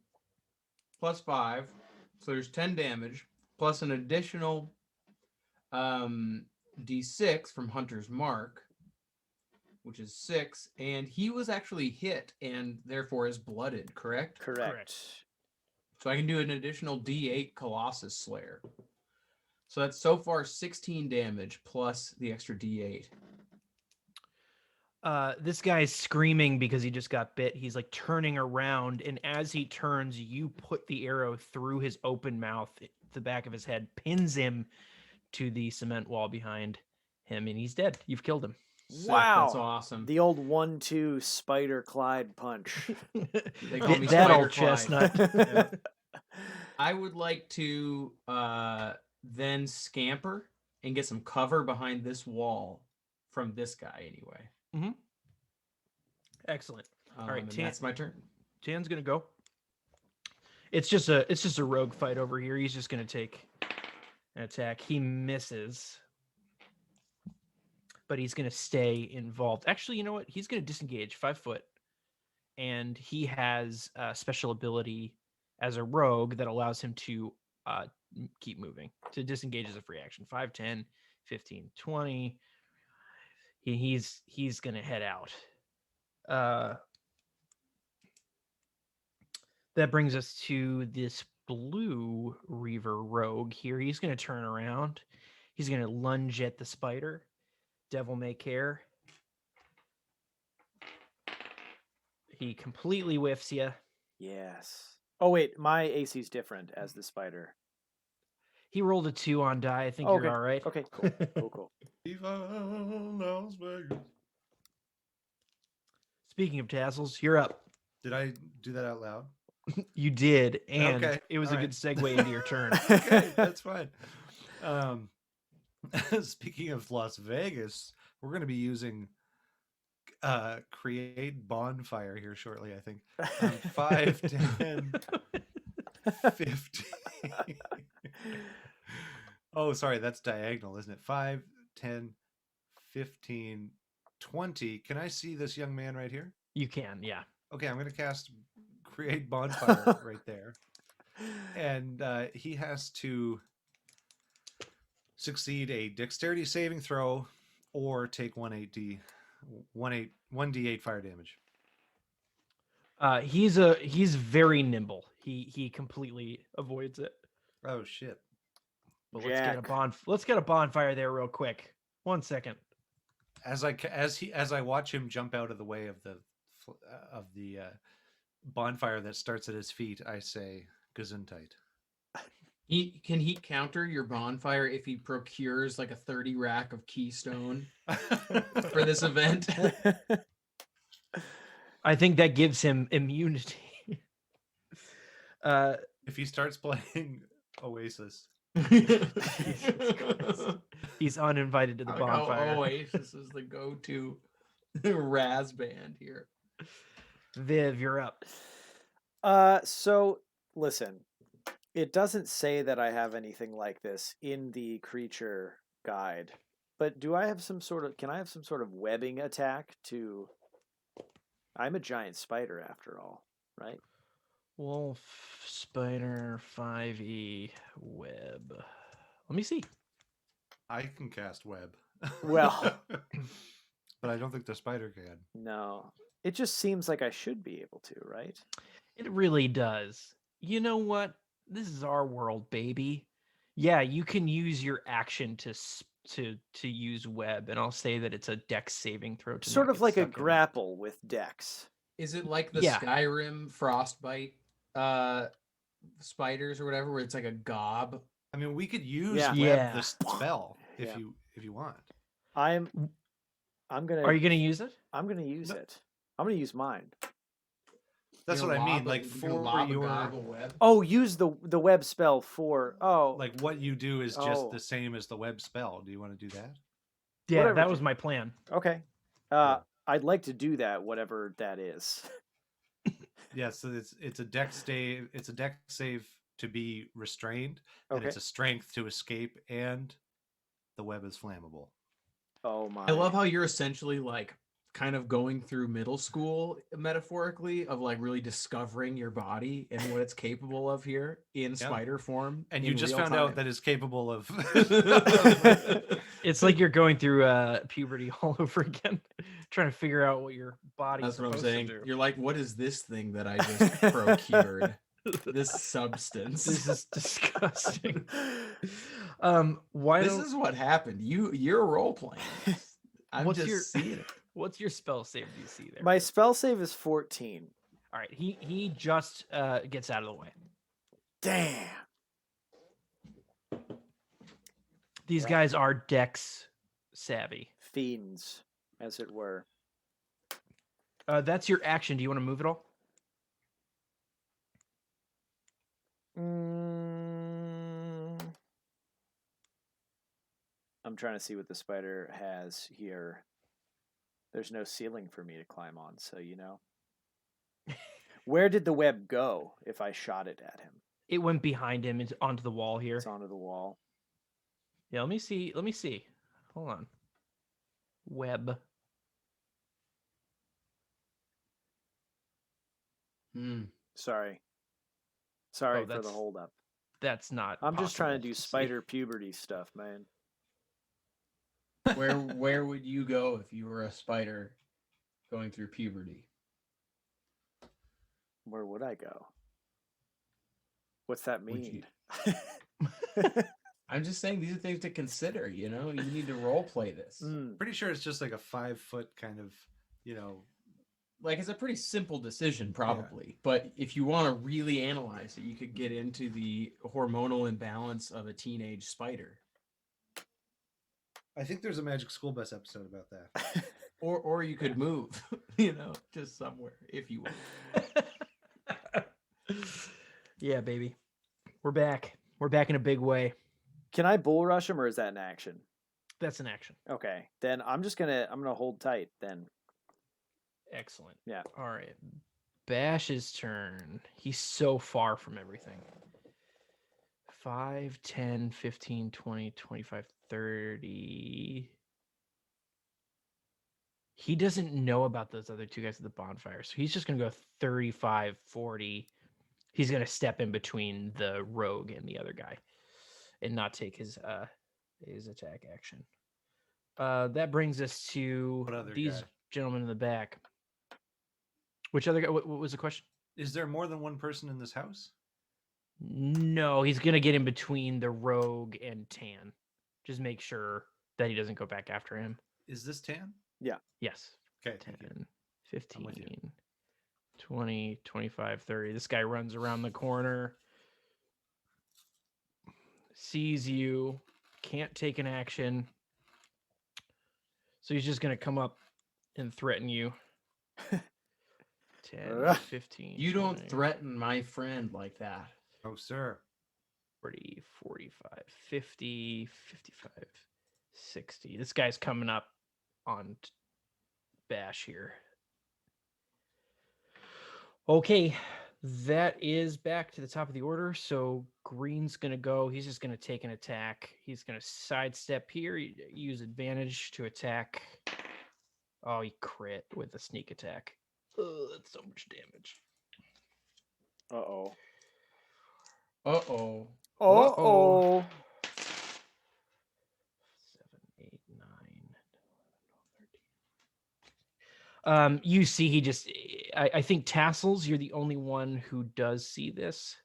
plus 5. So there's 10 damage plus an additional D6 from Hunter's Mark, which is 6. And he was actually hit and therefore is blooded, correct? Correct. So I can do an additional D8 Colossus Slayer. So that's so far 16 damage plus the extra D8. This guy's screaming because he just got bit. He's like turning around, and as he turns, you put the arrow through his open mouth, the back of his head, pins him to the cement wall behind him, and he's dead. You've killed him. Sick, Wow. That's awesome. The old 1-2 Spider Clyde punch. They call me that Spider old Clyde. chestnut. I would like to then scamper and get some cover behind this wall from this guy anyway. Excellent. All right, and that's my turn. Tan's gonna go. It's just a rogue fight over here. He's just gonna take an attack. He misses, but he's gonna stay involved. Actually, you know what? He's gonna disengage 5 foot, and he has a special ability as a rogue that allows him to keep moving. To disengage is a free action. 5, 10, 15, 20. He's gonna head out. That brings us to this blue Reaver rogue here. He's gonna turn around. He's gonna lunge at the spider. Devil may care. He completely whiffs you. Yes. Oh wait, my AC's different as the spider. He rolled a 2 on die. I think Oh, you're okay. all right. Okay, cool, cool. Viva Las Vegas. Speaking of tassels, you're up. Did I do that out loud? You did, and Okay, it was a all good right. segue into your turn. Okay, that's fine. Speaking of Las Vegas, we're going to be using create bonfire here shortly, I think. 5, 10, 15. Oh, sorry, that's diagonal, isn't it? 5, 10, 15, 20. Can I see this young man right here? You can, yeah. Okay, I'm going to cast create bonfire right there. And he has to succeed a dexterity saving throw or take 1d8 fire damage. He's very nimble. He completely avoids it. Oh shit. But Jack. let's get a bonfire there real quick. 1 second. As I watch him jump out of the way of the bonfire that starts at his feet, I say Gesundheit. Can he counter your bonfire if he procures like a 30 rack of Keystone for this event? I think that gives him immunity. If he starts playing Oasis. He's uninvited to the bonfire. Oasis is the go-to Raz band here. Viv, you're up. So listen, it doesn't say that I have anything like this in the creature guide, but can I have some sort of webbing attack to? I'm a giant spider after all, right? Wolf, spider, 5e, web. Let me see. I can cast web. Well. But I don't think the spider can. No. It just seems like I should be able to, right? It really does. You know what? This is our world, baby. Yeah, you can use your action to use web, and I'll say that it's a dex saving throw. To Sort not of get like a stuck in it. grapple with dex. Is it like the Yeah. Skyrim frostbite spiders or whatever, where it's like a gob? I mean, we could use Yeah. web Yeah. the spell if Yeah. you want. I'm gonna. Are you going to use it? I'm gonna use No. it. I'm gonna use mine. That's You what know, I mean. lob a- Like you for know, lob a your gob of web. Oh, use the web spell for. Oh, like what you do is just Oh. the same as the web spell. Do you want to do that? Yeah, Whatever, that was dude. my plan. okay. Cool. I'd like to do that, whatever that is. Yeah, so it's a dex save. It's a dex save to be restrained, and Okay. it's a strength to escape, and the web is flammable. Oh my! I love how you're essentially like kind of going through middle school metaphorically of like really discovering your body and what it's capable of here in spider form. And in you just real found out time. that it's capable of. It's like you're going through puberty all over again, trying to figure out what your body's That's what I'm supposed saying. to do. You're like, what is this thing that I just procured? This substance. This is disgusting. Why This don't is what happened. You're role playing. I'm What's just your- seeing it. what's your spell save DC there? My spell save is 14. All right, he just gets out of the way. Damn. These guys are dex savvy. Fiends, as it were. That's your action. Do you want to move it all? I'm trying to see what the spider has here. There's no ceiling for me to climb on, so you know. Where did the web go if I shot it at him? It went behind him onto the wall here. It's onto the wall. Yeah, let me see. Let me see. Hold on. Web. Sorry. Sorry for the that's- hold up. that's not. I'm just trying to possible do see. spider puberty stuff, man. Where would you go if you were a spider going through puberty? Where would I go? What's that Would mean? I'm just saying these are things to consider. You need to role play this. Pretty sure it's just like a 5-foot kind of, Like it's a pretty simple decision, probably. But if you want to really analyze it, you could get into the hormonal imbalance of a teenage spider. I think there's a Magic School Bus episode about that. Or you could move, just somewhere if you want. Yeah, baby. We're back. We're back in a big way. Can I bull rush him, or is that an action? That's an action. Okay, then I'm gonna hold tight then. Excellent. Yeah. All right. Bash's turn. He's so far from everything. 5, 10, 15, 20, 25, 30. He doesn't know about those other two guys at the bonfire, so he's just going to go 35, 40. He's going to step in between the rogue and the other guy and not take his attack action. That brings us to these gentlemen in the back. Which other guy? What was the question? Is there more than one person in this house? No, he's going to get in between the rogue and Tan. Just make sure that he doesn't go back after him. Is this Tan? Yeah. Yes. Okay. 10, 15, 20, 25, 30. This guy runs around the corner, sees you, can't take an action. So he's just going to come up and threaten you. 10, 15. You 20, don't threaten my friend like that. Oh, sir. 40, 45, 50, 55, 60. This guy's coming up on Bash here. Okay, that is back to the top of the order. So Green's going to go. He's just going to take an attack. He's going to sidestep here, use advantage to attack. Oh, he crit with a sneak attack. Oh, that's so much damage. Uh-oh. Uh-oh. Uh-oh. 7, 8, 9, 13. You see, he just. I think Tassles, you're the only one who does see this.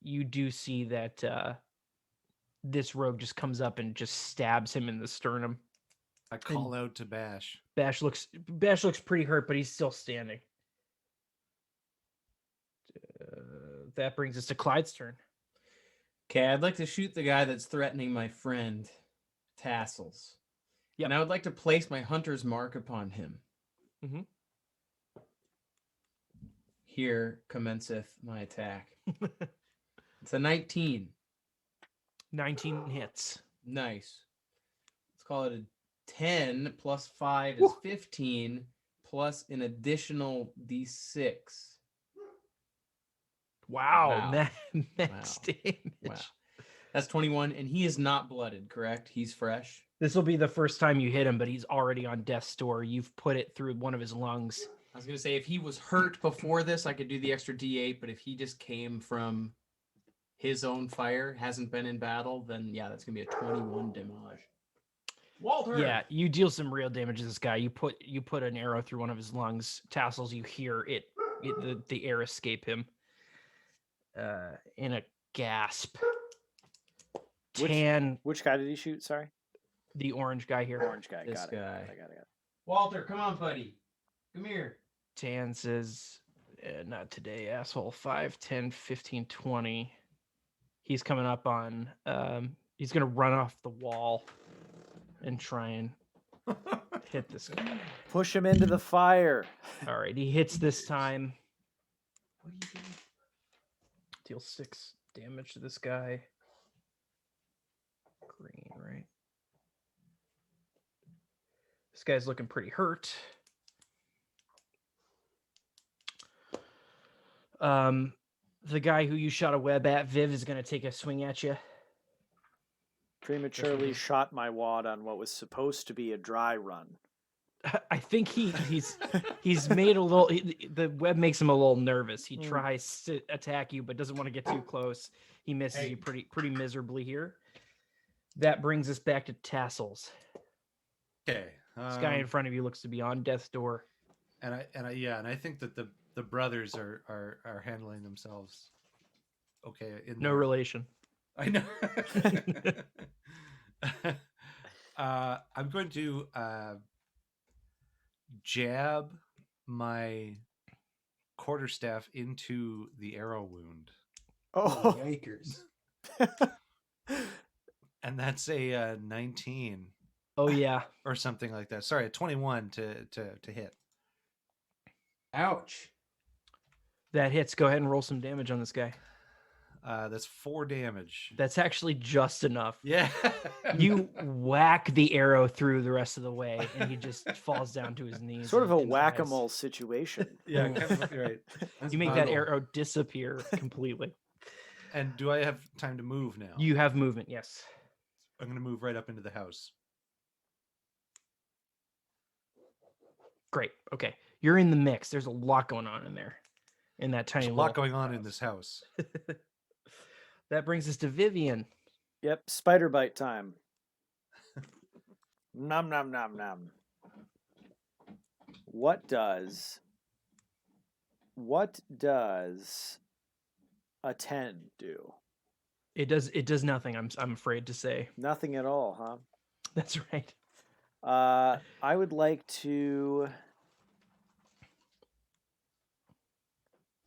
You do see that this rogue just comes up and just stabs him in the sternum. I call out to Bash. Bash looks pretty hurt, but he's still standing. That brings us to Clyde's turn. Okay, I'd like to shoot the guy that's threatening my friend, Tassles. Yep. And I would like to place my hunter's mark upon him. Mm-hmm. Here commenceth my attack. It's a 19. 19 hits. Nice. Let's call it a 10 plus 5 is 15 plus an additional D6. Wow. Max damage. Wow. That's 21, and he is not blooded, correct? He's fresh. This will be the first time you hit him, but he's already on death's door. You've put it through one of his lungs. I was going to say, if he was hurt before this, I could do the extra D8, but if he just came from his own fire, hasn't been in battle, then yeah, that's going to be a 21 damage. Walter! Yeah, you deal some real damage to this guy. You put an arrow through one of his lungs. Tassels, you hear the air escape him in a gasp. Which guy did he shoot? Sorry? The orange guy here. Orange guy. This Got it. guy. I got it. Walter, come on, buddy. Come here. Tan says, not today, asshole. 5, 10, 15, 20. He's coming up on, he's going to run off the wall and try and hit this guy. Push him into the fire. All right, he hits this time. What do you do? Deal 6 damage to this guy. Green, right? This guy's looking pretty hurt. The guy who you shot a web at, Viv, is going to take a swing at you. Prematurely shot my wad on what was supposed to be a dry run. I think he's made a little. The web makes him a little nervous. He tries to attack you, but doesn't want to get too close. He misses you pretty miserably here. That brings us back to Tassles. Okay. This guy in front of you looks to be on death's door. And I think that the brothers are handling themselves okay. No relation. I know. I'm going to jab my quarterstaff into the arrow wound. Oh, yikers. And that's a 19. Oh yeah. Or something like that. Sorry, a 21 to hit. Ouch. That hits. Go ahead and roll some damage on this guy. That's 4 damage. That's actually just enough. Yeah. You whack the arrow through the rest of the way, and he just falls down to his knees. sort of a and dies. whack-a-mole situation. Yeah, kind of, right. You make that arrow disappear completely. And do I have time to move now? You have movement, yes. I'm going to move right up into the house. Great. Okay. You're in the mix. There's a lot going on in there. In that tiny There's a lot going on in this house. That brings us to Vivian. Yep, spider bite time. Nom nom nom nom. What does a 10 do? It does nothing, I'm afraid to say. Nothing at all, huh? That's right. I would like to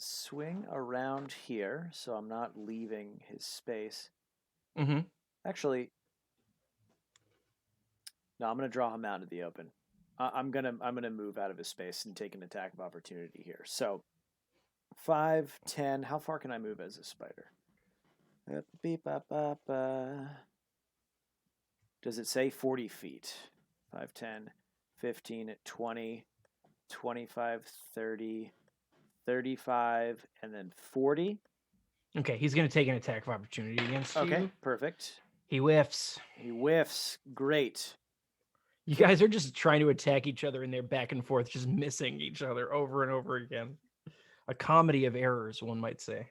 swing around here so I'm not leaving his space. Mm-hmm. Actually, no, I'm gonna draw him out into the open. I'm gonna move out of his space and take an attack of opportunity here. So 5, 10. How far can I move as a spider? Does it say 40 feet? 5, 10, 15, 20, 25, 30, 35, and then 40. Okay, he's going to take an attack of opportunity against you. Okay, perfect. He whiffs. He whiffs. Great. You guys are just trying to attack each other, and they're back and forth, just missing each other over and over again. A comedy of errors, one might say.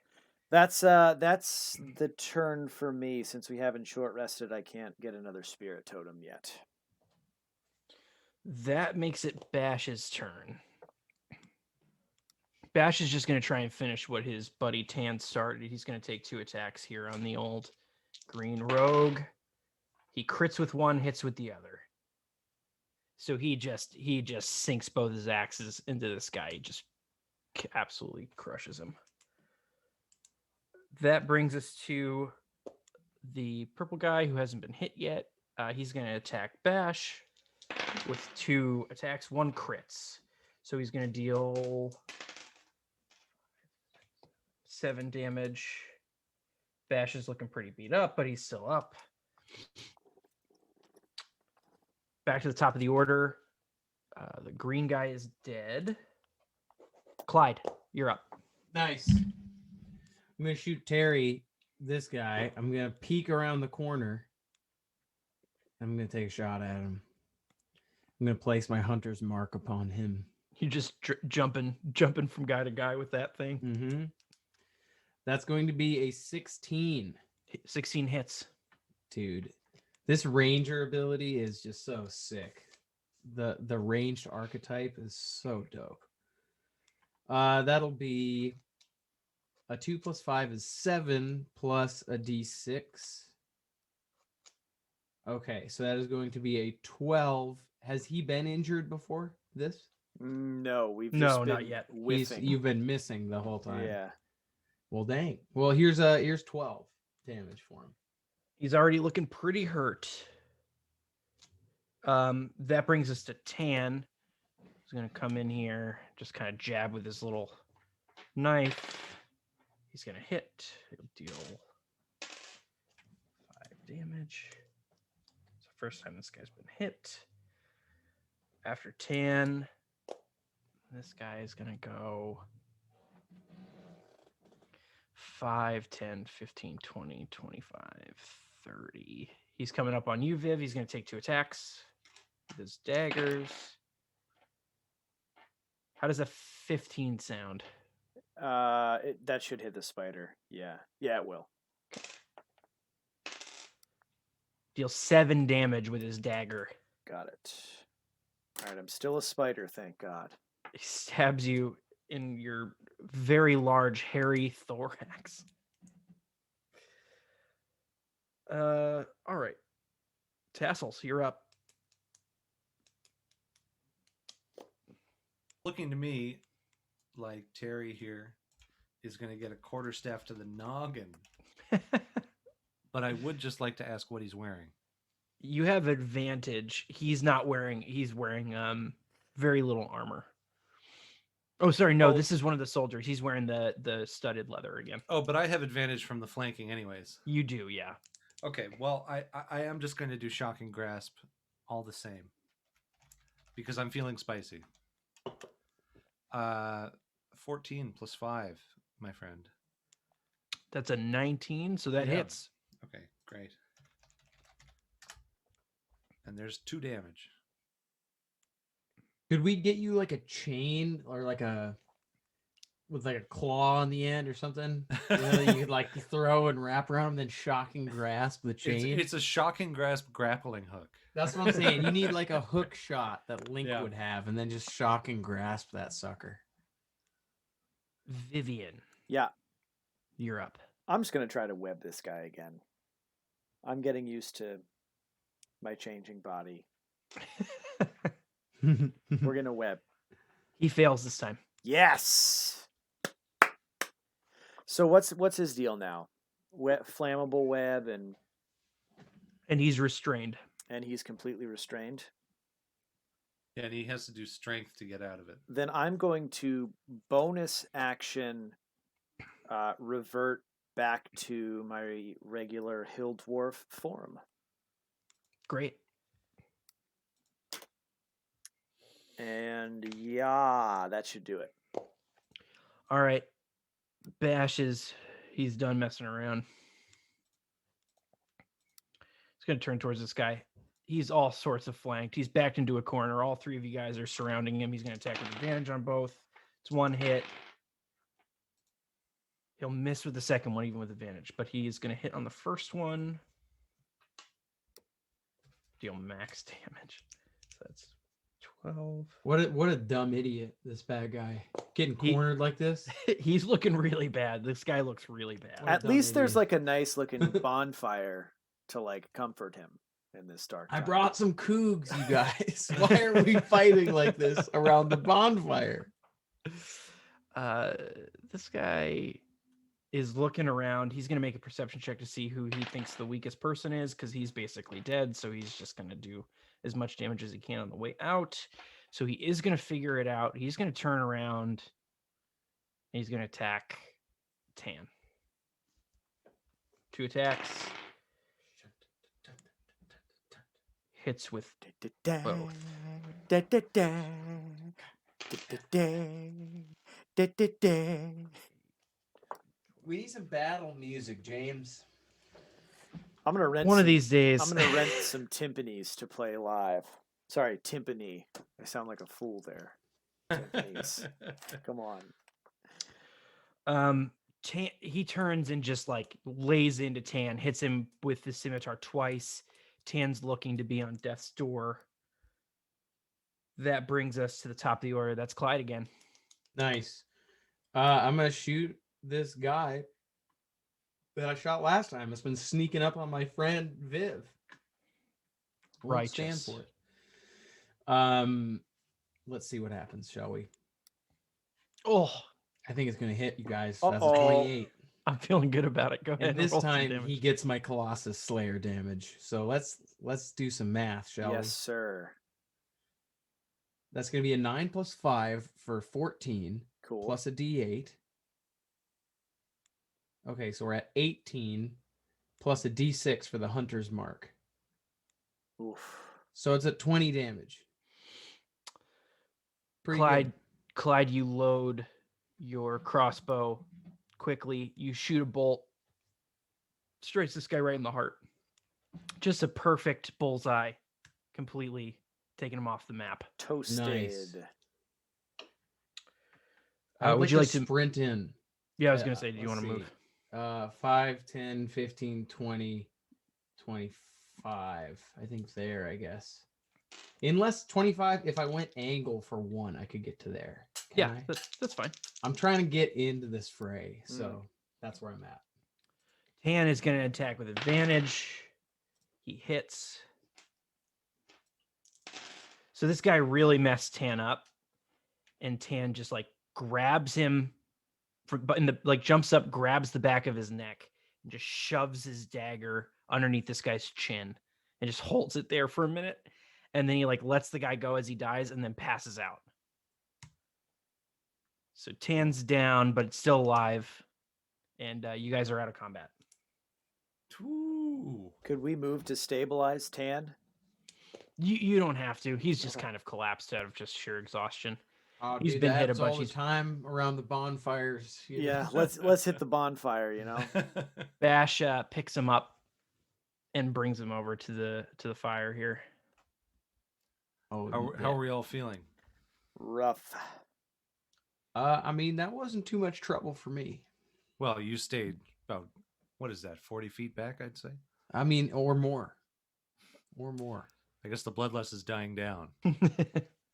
That's the turn for me. Since we haven't short rested, I can't get another spirit totem yet. That makes it Bash's turn. Bash is just going to try and finish what his buddy Tan started. He's going to take 2 attacks here on the old green rogue. He crits with one, hits with the other. So he just sinks both his axes into this guy. He just absolutely crushes him. That brings us to the purple guy who hasn't been hit yet. He's going to attack Bash with 2 attacks, 1 crits. So he's going to deal 7 damage. Bash is looking pretty beat up, but he's still up. Back to the top of the order. The green guy is dead. Clyde, you're up. Nice. I'm going to shoot Terry, this guy. I'm going to peek around the corner. I'm going to take a shot at him. I'm going to place my hunter's mark upon him. You just jumping from guy to guy with that thing. Mm-hmm. That's going to be a 16. 16 hits. Dude, this ranger ability is just so sick. The ranged archetype is so dope. That'll be a 2 + 5 is 7 plus a d6. Okay, so that is going to be a 12. Has he been injured before this? No, we've just No, been not yet. whiffing. You've been missing the whole time. Yeah. Well, dang. Well, here's 12 damage for him. He's already looking pretty hurt. That brings us to Tan. He's going to come in here, just kind of jab with his little knife. He's going to hit. He'll deal 5 damage. It's the first time this guy's been hit. After Tan, this guy is going to go 5, 10, 15, 20, 25, 30. He's coming up on you, Viv. He's going to take 2 attacks with his daggers. How does a 15 sound? That should hit the spider. Yeah, it will. Deals 7 damage with his dagger. Got it. All right, I'm still a spider, thank God. He stabs you in your very large, hairy thorax. All right. Tassels, you're up. Looking to me like Terry here is going to get a quarterstaff to the noggin. But I would just like to ask what he's wearing. You have advantage. He's wearing very little armor. Oh, sorry, no, this is one of the soldiers. He's wearing the studded leather again. Oh, but I have advantage from the flanking anyways. You do, yeah. Okay, well, I am just going to do Shocking Grasp all the same. Because I'm feeling spicy. 14 plus 5, my friend. That's a 19, so that hits. Okay, great. And there's 2 damage. Could we get you like a chain or with like a claw on the end or something? You know, that you could like throw and wrap around and then shocking grasp the chain. It's a Shocking Grasp grappling hook. That's what I'm saying. You need like a hook shot that Link would have, and then just shocking grasp that sucker. Vivian. Yeah. You're up. I'm just going to try to web this guy again. I'm getting used to my changing body. We're going to web. He fails this time. Yes. So what's his deal now? Flammable web and he's restrained. And he's completely restrained. Yeah, and he has to do strength to get out of it. Then I'm going to bonus action revert back to my regular hill dwarf form. Great. And yeah, that should do it. All right. Bash he's done messing around. He's going to turn towards this guy. He's all sorts of flanked. He's backed into a corner. All 3 of you guys are surrounding him. He's going to attack with advantage on both. It's 1 hit. He'll miss with the second one, even with advantage. But he is going to hit on the first one. Deal max damage. So that's 12. What a dumb idiot, this bad guy. Getting cornered like this. He's looking really bad. This guy looks really bad. At least there's like a nice looking bonfire to like comfort him in this dark time. I brought some cougs, you guys. Why are we fighting like this around the bonfire? This guy is looking around. He's going to make a perception check to see who he thinks the weakest person is, because he's basically dead. So he's just going to do as much damage as he can on the way out. So he is going to figure it out. He's going to turn around. And he's going to attack Tan. 2 attacks. Hits with both. We need some battle music, James. I'm gonna rent one of these days. I'm gonna rent some timpanis to play live. Sorry, timpani. I sound like a fool there. Timpanis. Come on. Tan, he turns and just like lays into Tan, hits him with the scimitar twice. Tan's looking to be on death's door. That brings us to the top of the order. That's Clyde again. Nice. I'm gonna shoot this guy that I shot last time. It's been sneaking up on my friend Viv. Won't stand Righteous. for it. Let's see what happens, shall we? Oh, I think it's gonna hit you guys. That's a Uh-oh. 28. I'm feeling good about it. Go ahead. And this roll some time damage. he gets my Colossus Slayer damage. So let's do some math, shall we? Yes, sir. That's gonna be a 9 plus 5 for 14. Cool. Plus a D8. Okay, so we're at 18 plus a D6 for the hunter's mark. Oof. So it's at 20 damage. Pretty good. Clyde, you load your crossbow quickly. You shoot a bolt. Strikes this guy right in the heart. Just a perfect bullseye. Completely taking him off the map. Toasted. Nice. I would would like you to like to? sprint in? Yeah, I was gonna say, do you Let's want to see. move? 5, 10, 15, 20, 25. I think there, I guess. Unless 25, if I went angle for 1, I could get to there. Can Yeah, I? that's fine. I'm trying to get into this fray, so that's where I'm at. Tan is gonna attack with advantage. He hits. So this guy really messed Tan up, and Tan just like grabs him, but in the like jumps up, grabs the back of his neck, and just shoves his dagger underneath this guy's chin, and just holds it there for a minute, and then he like lets the guy go as he dies, and then passes out. So Tan's down, but it's still alive, and you guys are out of combat. Ooh. Could we move to stabilize Tan? You don't have to. He's just kind of collapsed out of just sheer exhaustion. Oh, He's dude, been that hit a happens all bunch. the He's time around the bonfires. you Yeah, know? let's hit the bonfire. Bash picks him up and brings him over to the fire here. Oh, How are we all feeling? Rough. I mean, that wasn't too much trouble for me. Well, you stayed about, what is that, 40 feet back, I'd say? I mean, or more. Or more. I guess the bloodlust is dying down.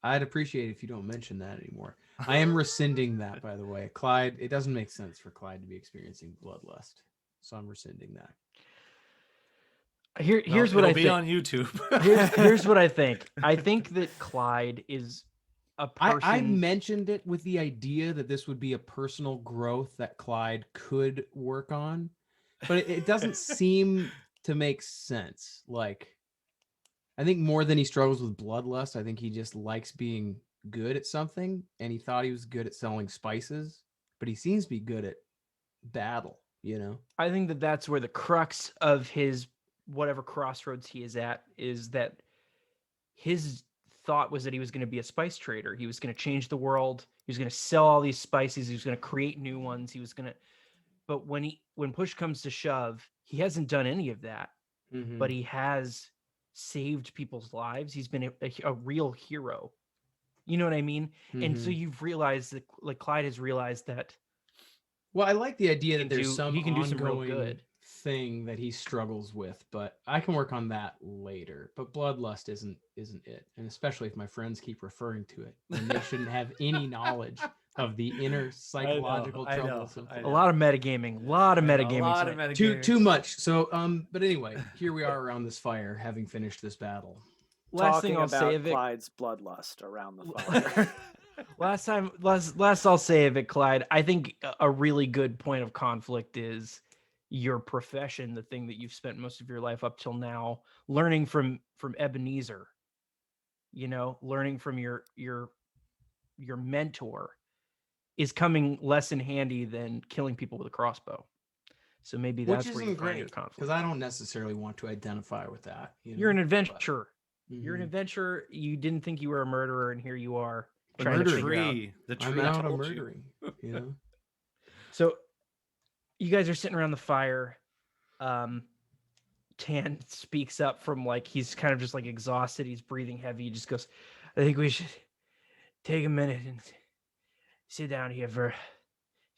I'd appreciate it if you don't mention that anymore. I am rescinding that, by the way. Clyde, it doesn't make sense for Clyde to be experiencing bloodlust. So I'm rescinding that. Here's what I be think. on YouTube. Here's what I think. I think that Clyde is a person. I mentioned it with the idea that this would be a personal growth that Clyde could work on, but it doesn't seem to make sense. Like, I think more than he struggles with bloodlust, I think he just likes being good at something, and he thought he was good at selling spices, but he seems to be good at battle, you know? I think that that's where the crux of his whatever crossroads he is at is that his thought was that he was going to be a spice trader. He was going to change the world. He was going to sell all these spices. He was going to create new ones. He was going to, but when push comes to shove, he hasn't done any of that, but he has saved people's lives. He's been a real hero. You know what I mean? And so you've realized that, like Clyde has realized that. Well, I like the idea that he there's some can do some real ongoing good thing that he struggles with, but I can work on that later. But bloodlust isn't it, and especially if my friends keep referring to it, then they shouldn't have any knowledge of the inner psychological troubles. A lot of metagaming. A lot of metagaming. Too much. So, but anyway, here we are around this fire, having finished this battle. Last thing I'll say of it, Clyde's bloodlust around the fire. last I'll say of it, Clyde, I think a really good point of conflict is your profession, the thing that you've spent most of your life up till now learning from Ebenezer, learning from your mentor is coming less in handy than killing people with a crossbow. So maybe that's where you find your conflict. Because I don't necessarily want to identify with that. You're an adventurer. You're an adventurer. You didn't think you were a murderer, and here you are trying to figure out. The tree I'm out told murdering. You know. So you guys are sitting around the fire. Tan speaks up from he's kind of just exhausted. He's breathing heavy. He just goes, I think we should take a minute and sit down here for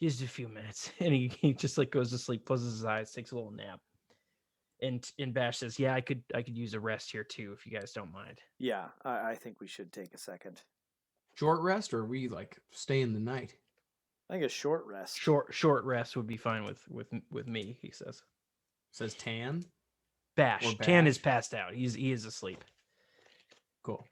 just a few minutes. And he just goes to sleep, closes his eyes, takes a little nap. And Bash says, yeah, I could use a rest here too, if you guys don't mind. Yeah, I think we should take a second. Short rest, or we stay in the night? I think a short rest. Short rest would be fine with me, he says. Says Tan? Bash. Tan is passed out. He is asleep. Cool.